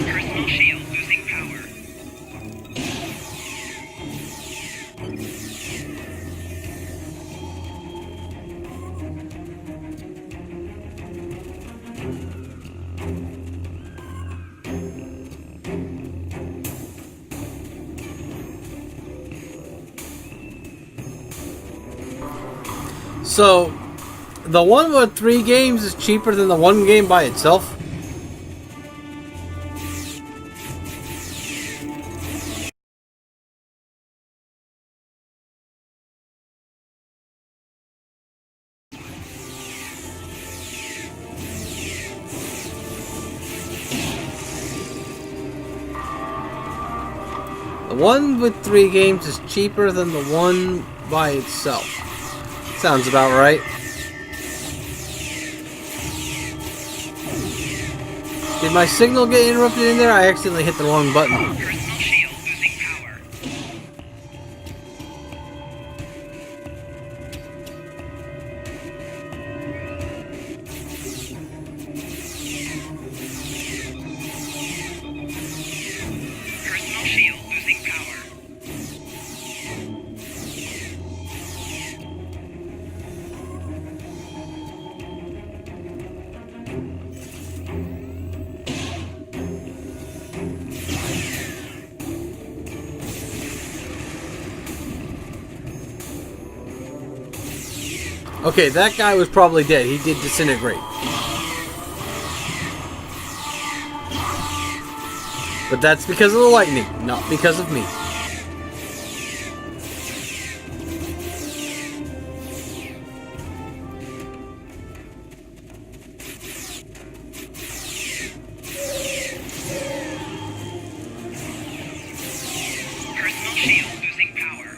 Personal shield losing power. So, the one with 3 games is cheaper than the one game by itself? The one with 3 games is cheaper than the one by itself. Sounds about right. Did my signal get interrupted in there? I accidentally hit the wrong button. Personal shield losing power. Personal shield losing power. Okay, that guy was probably dead. He did disintegrate. But that's because of the lightning, not because of me. Personal shield losing power.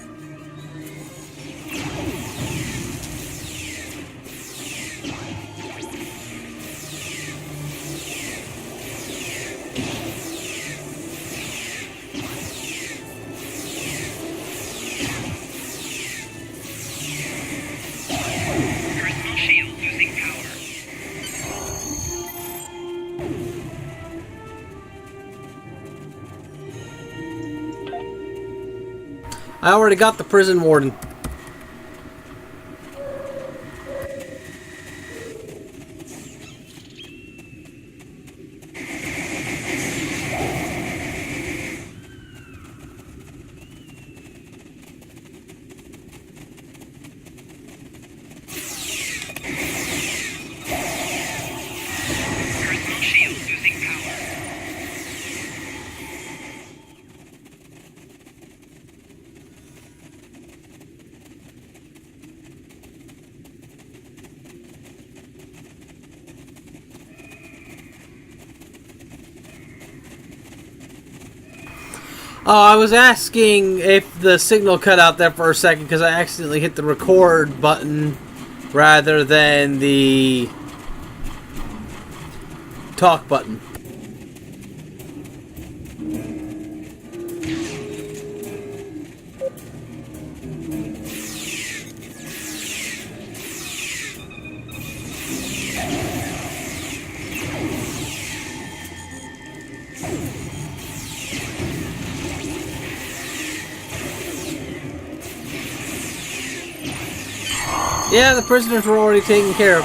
Personal shield losing power. I already got the prison warden. Personal shield losing power. Oh, I was asking if the signal cut out there for a second because I accidentally hit the record button rather than the talk button. Yeah, the prisoners were already taken care of.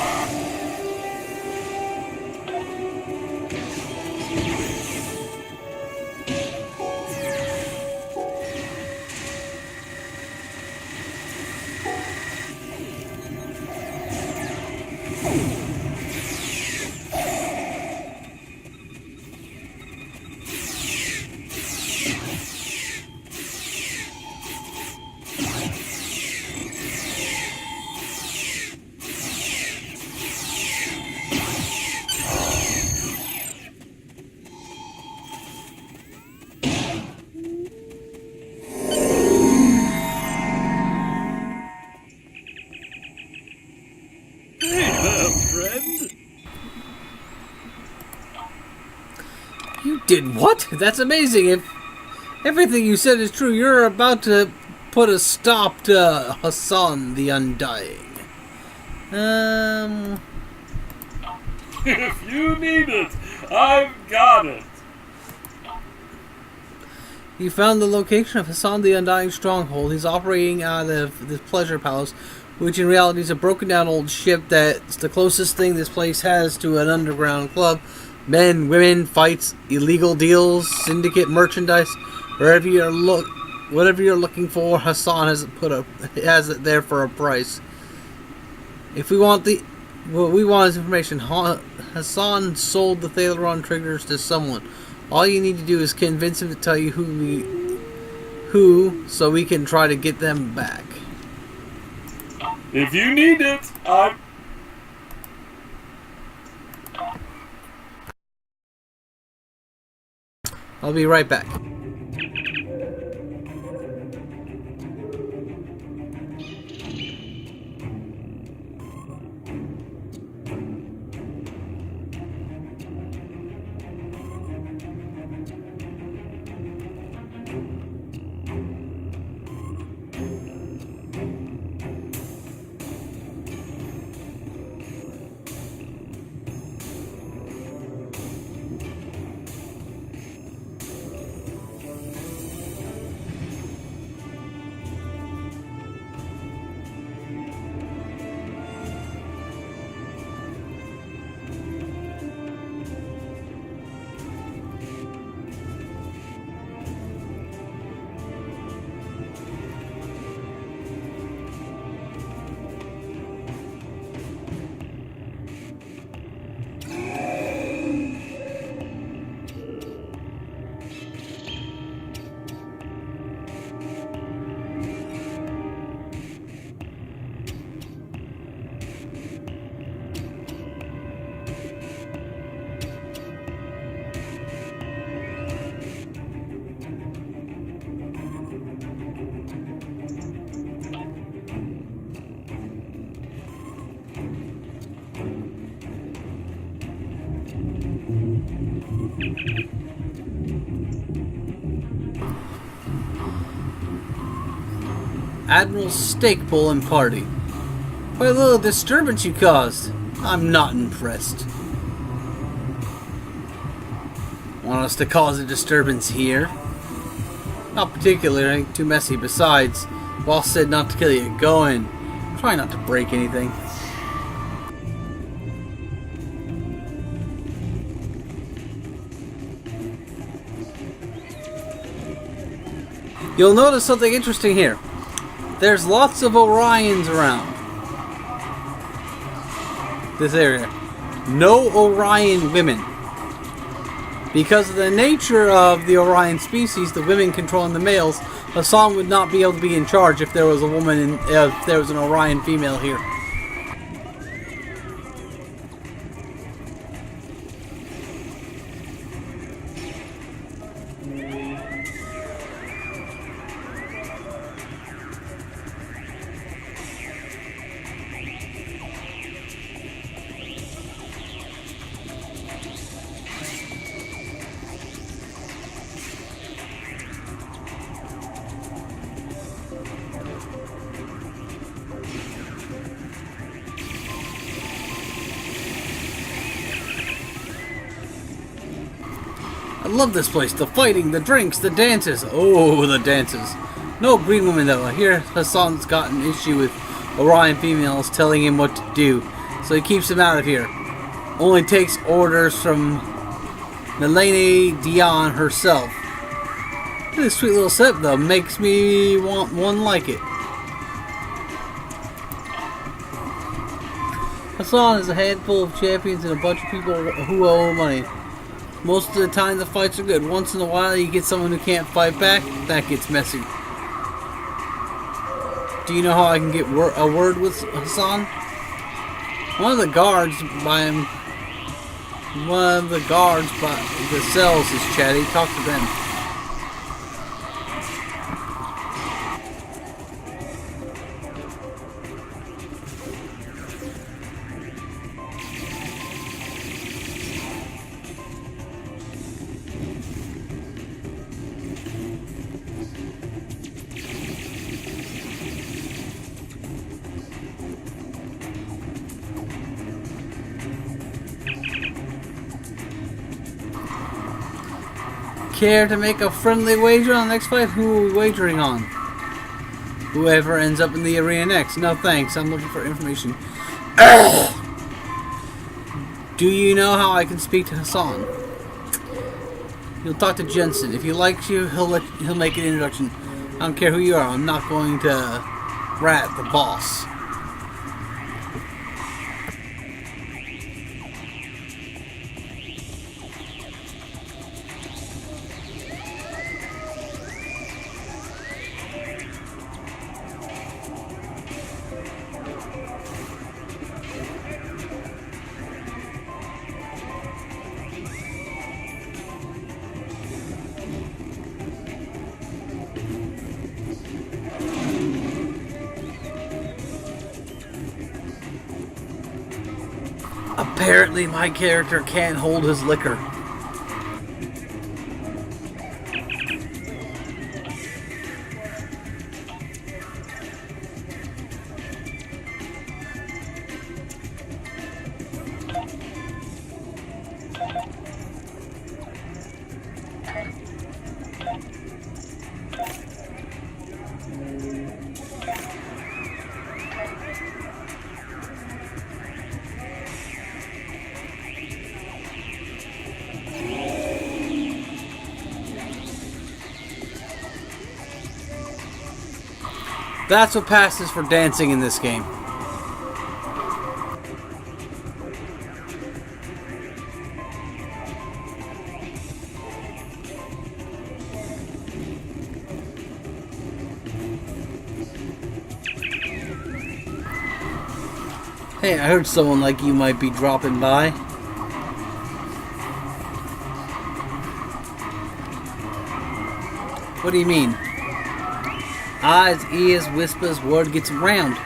Did what? That's amazing. If everything you said is true, you're about to put a stop to Hassan the Undying. If you need it, I've got it. You found the location of Hassan the Undying stronghold. He's operating out of the Pleasure Palace, which in reality is a broken down old ship that's the closest thing this place has to an underground club. Men, women, fights, illegal deals, syndicate merchandise, whatever you're looking for, Hassan has it there for a price. If we want what we want is information. Hassan sold the Thaleron triggers to someone. All you need to do is convince him to tell you who, so we can try to get them back. If you need it, I'll be right back. Admiral Steakbull and party. What a little disturbance you caused. I'm not impressed. Want us to cause a disturbance here? Not particularly, too messy. Besides, boss said not to kill you. Go in. Try not to break anything. You'll notice something interesting here. There's lots of Orions around this area. No Orion women. Because of the nature of the Orion species, the women controlling the males, Hassan would not be able to be in charge if there was a woman, if there was an Orion female here. I love this place. The fighting, the drinks, the dances. Oh, the dances. No green woman though. I hear Hassan's got an issue with Orion females telling him what to do, so he keeps them out of here. Only takes orders from Melanie Dion herself. This sweet little setup though makes me want one like it. Hassan is a handful of champions and a bunch of people who owe money. Most of the time the fights are good. Once in a while you get someone who can't fight back. That gets messy. Do you know how I can get a word with Hassan? One of the guards by the cells is chatty. Talk to them. Care to make a friendly wager on the next fight? Who are we wagering on? Whoever ends up in the arena next. No thanks, I'm looking for information. Do you know how I can speak to Hassan? You'll talk to Jensen. If he likes you, he'll make an introduction. I don't care who you are, I'm not going to rat the boss. Apparently my character can't hold his liquor. That's what passes for dancing in this game. Hey, I heard someone like you might be dropping by. What do you mean? Eyes, ears, whispers, word gets around.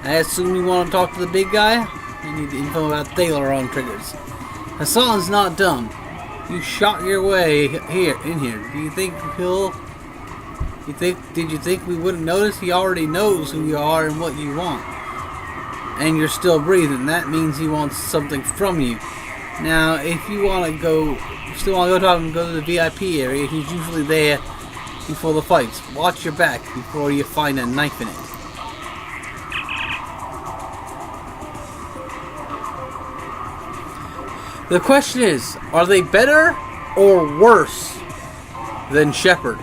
I assume you want to talk to the big guy? You need the info about Thaleron triggers. Hassan's not dumb. You shot your way in here. Do you think did you think we wouldn't notice? He already knows who you are and what you want. And you're still breathing. That means he wants something from you. Now, if you still want to go talk to him, go to the VIP area. He's usually there before the fights. Watch your back before you find a knife in it. The question is, are they better or worse than Shepard?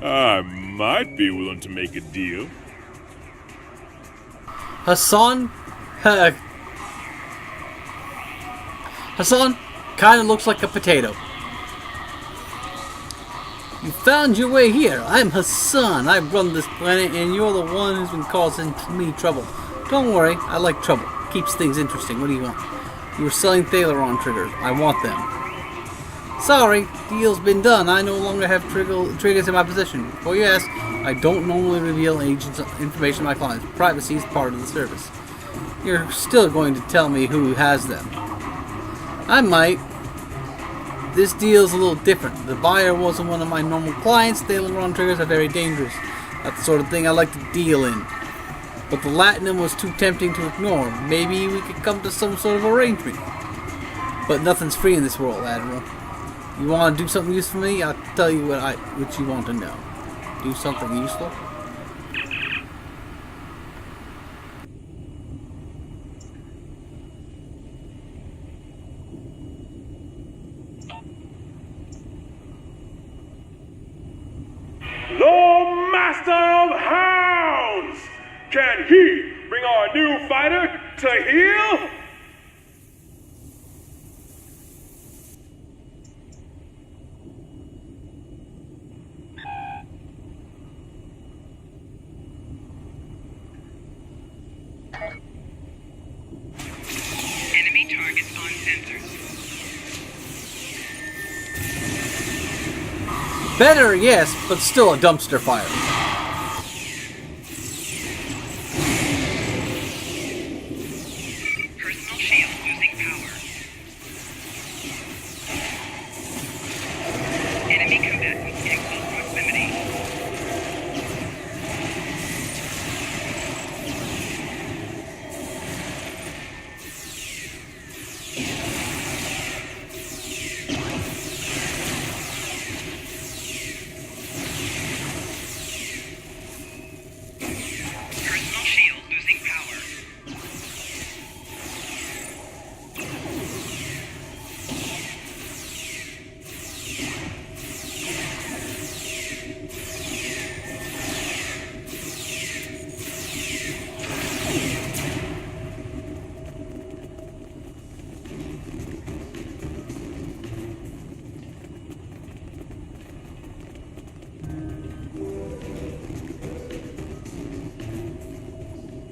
I might be willing to make a deal. Hassan kind of looks like a potato. You found your way here. I'm Hassan. I run this planet, and you're the one who's been causing me trouble. Don't worry, I like trouble. Keeps things interesting. What do you want? You were selling Thaleron triggers. I want them. Sorry, deal's been done. I no longer have triggers in my possession. Before you ask, I don't normally reveal agents' information to my clients. Privacy is part of the service. You're still going to tell me who has them. I might. This deal's a little different. The buyer wasn't one of my normal clients. Thaleron triggers are very dangerous. That's the sort of thing I like to deal in. But the Latinum was too tempting to ignore. Maybe we could come to some sort of arrangement. But nothing's free in this world, Admiral. You want to do something useful for me? I'll tell you what you want to know. Do something useful? The Master of Hounds! Can he bring our new fighter to heel? Enemy targets on sensors. Better, yes, but still a dumpster fire. Personal shield losing power. Enemy combatants in close proximity. Personal shield losing power.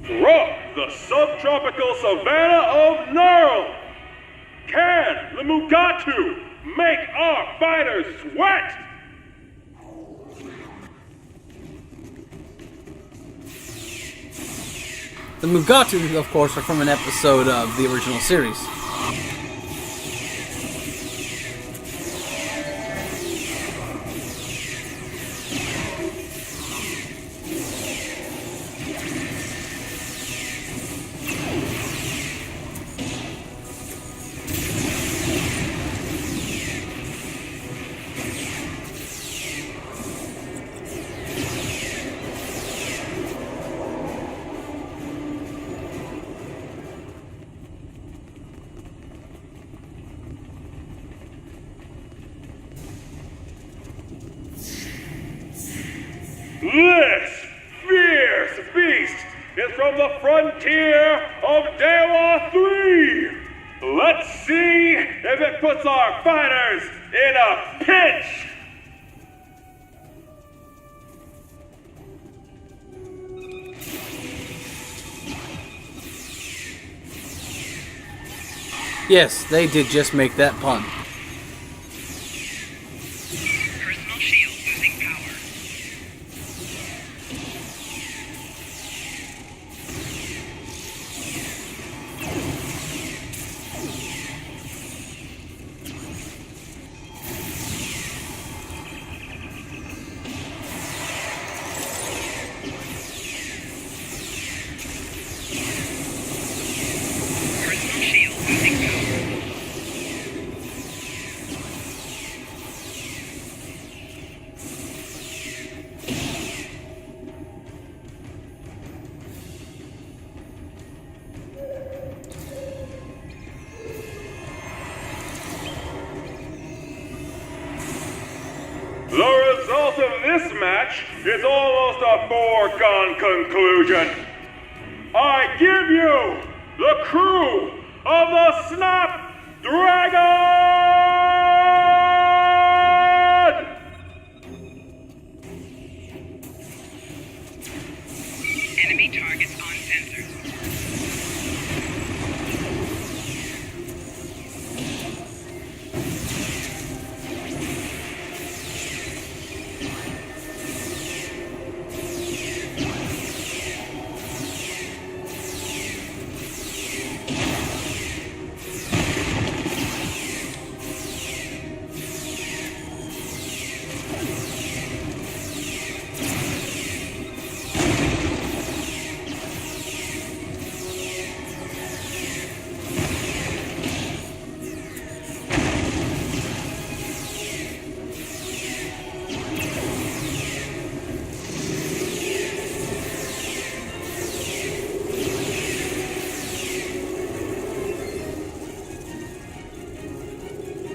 From the subtropical savanna of Nerl, can the Mugatu make our fighters sweat? The Mugatu, of course, are from an episode of the original series. This fierce beast is from the frontier of Dewa 3. Let's see if it puts our fighters in a pinch. Yes, they did just make that pun. Personal shield losing power. Personal shield losing power. The result of this match is almost a foregone conclusion. I give you the crew of the Snapdragon! Enemy targets on sensors.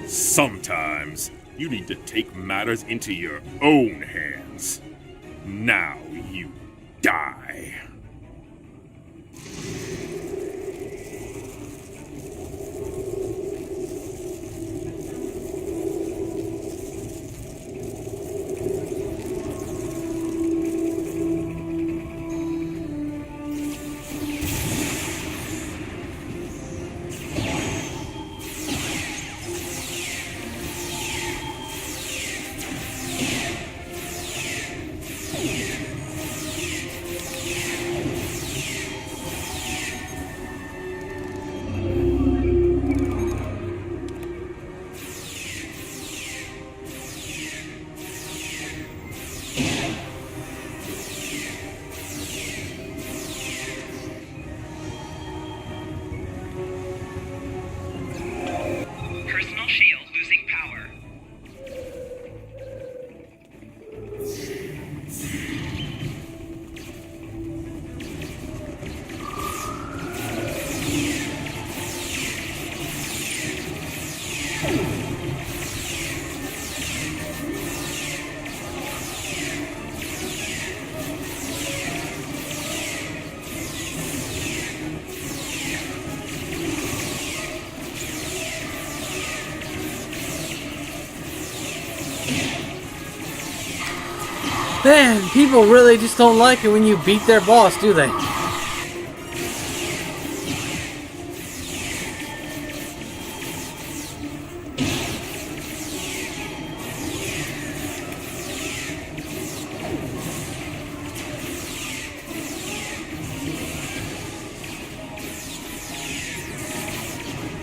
Sometimes you need to take matters into your own hands. Now you die. Man, people really just don't like it when you beat their boss, do they?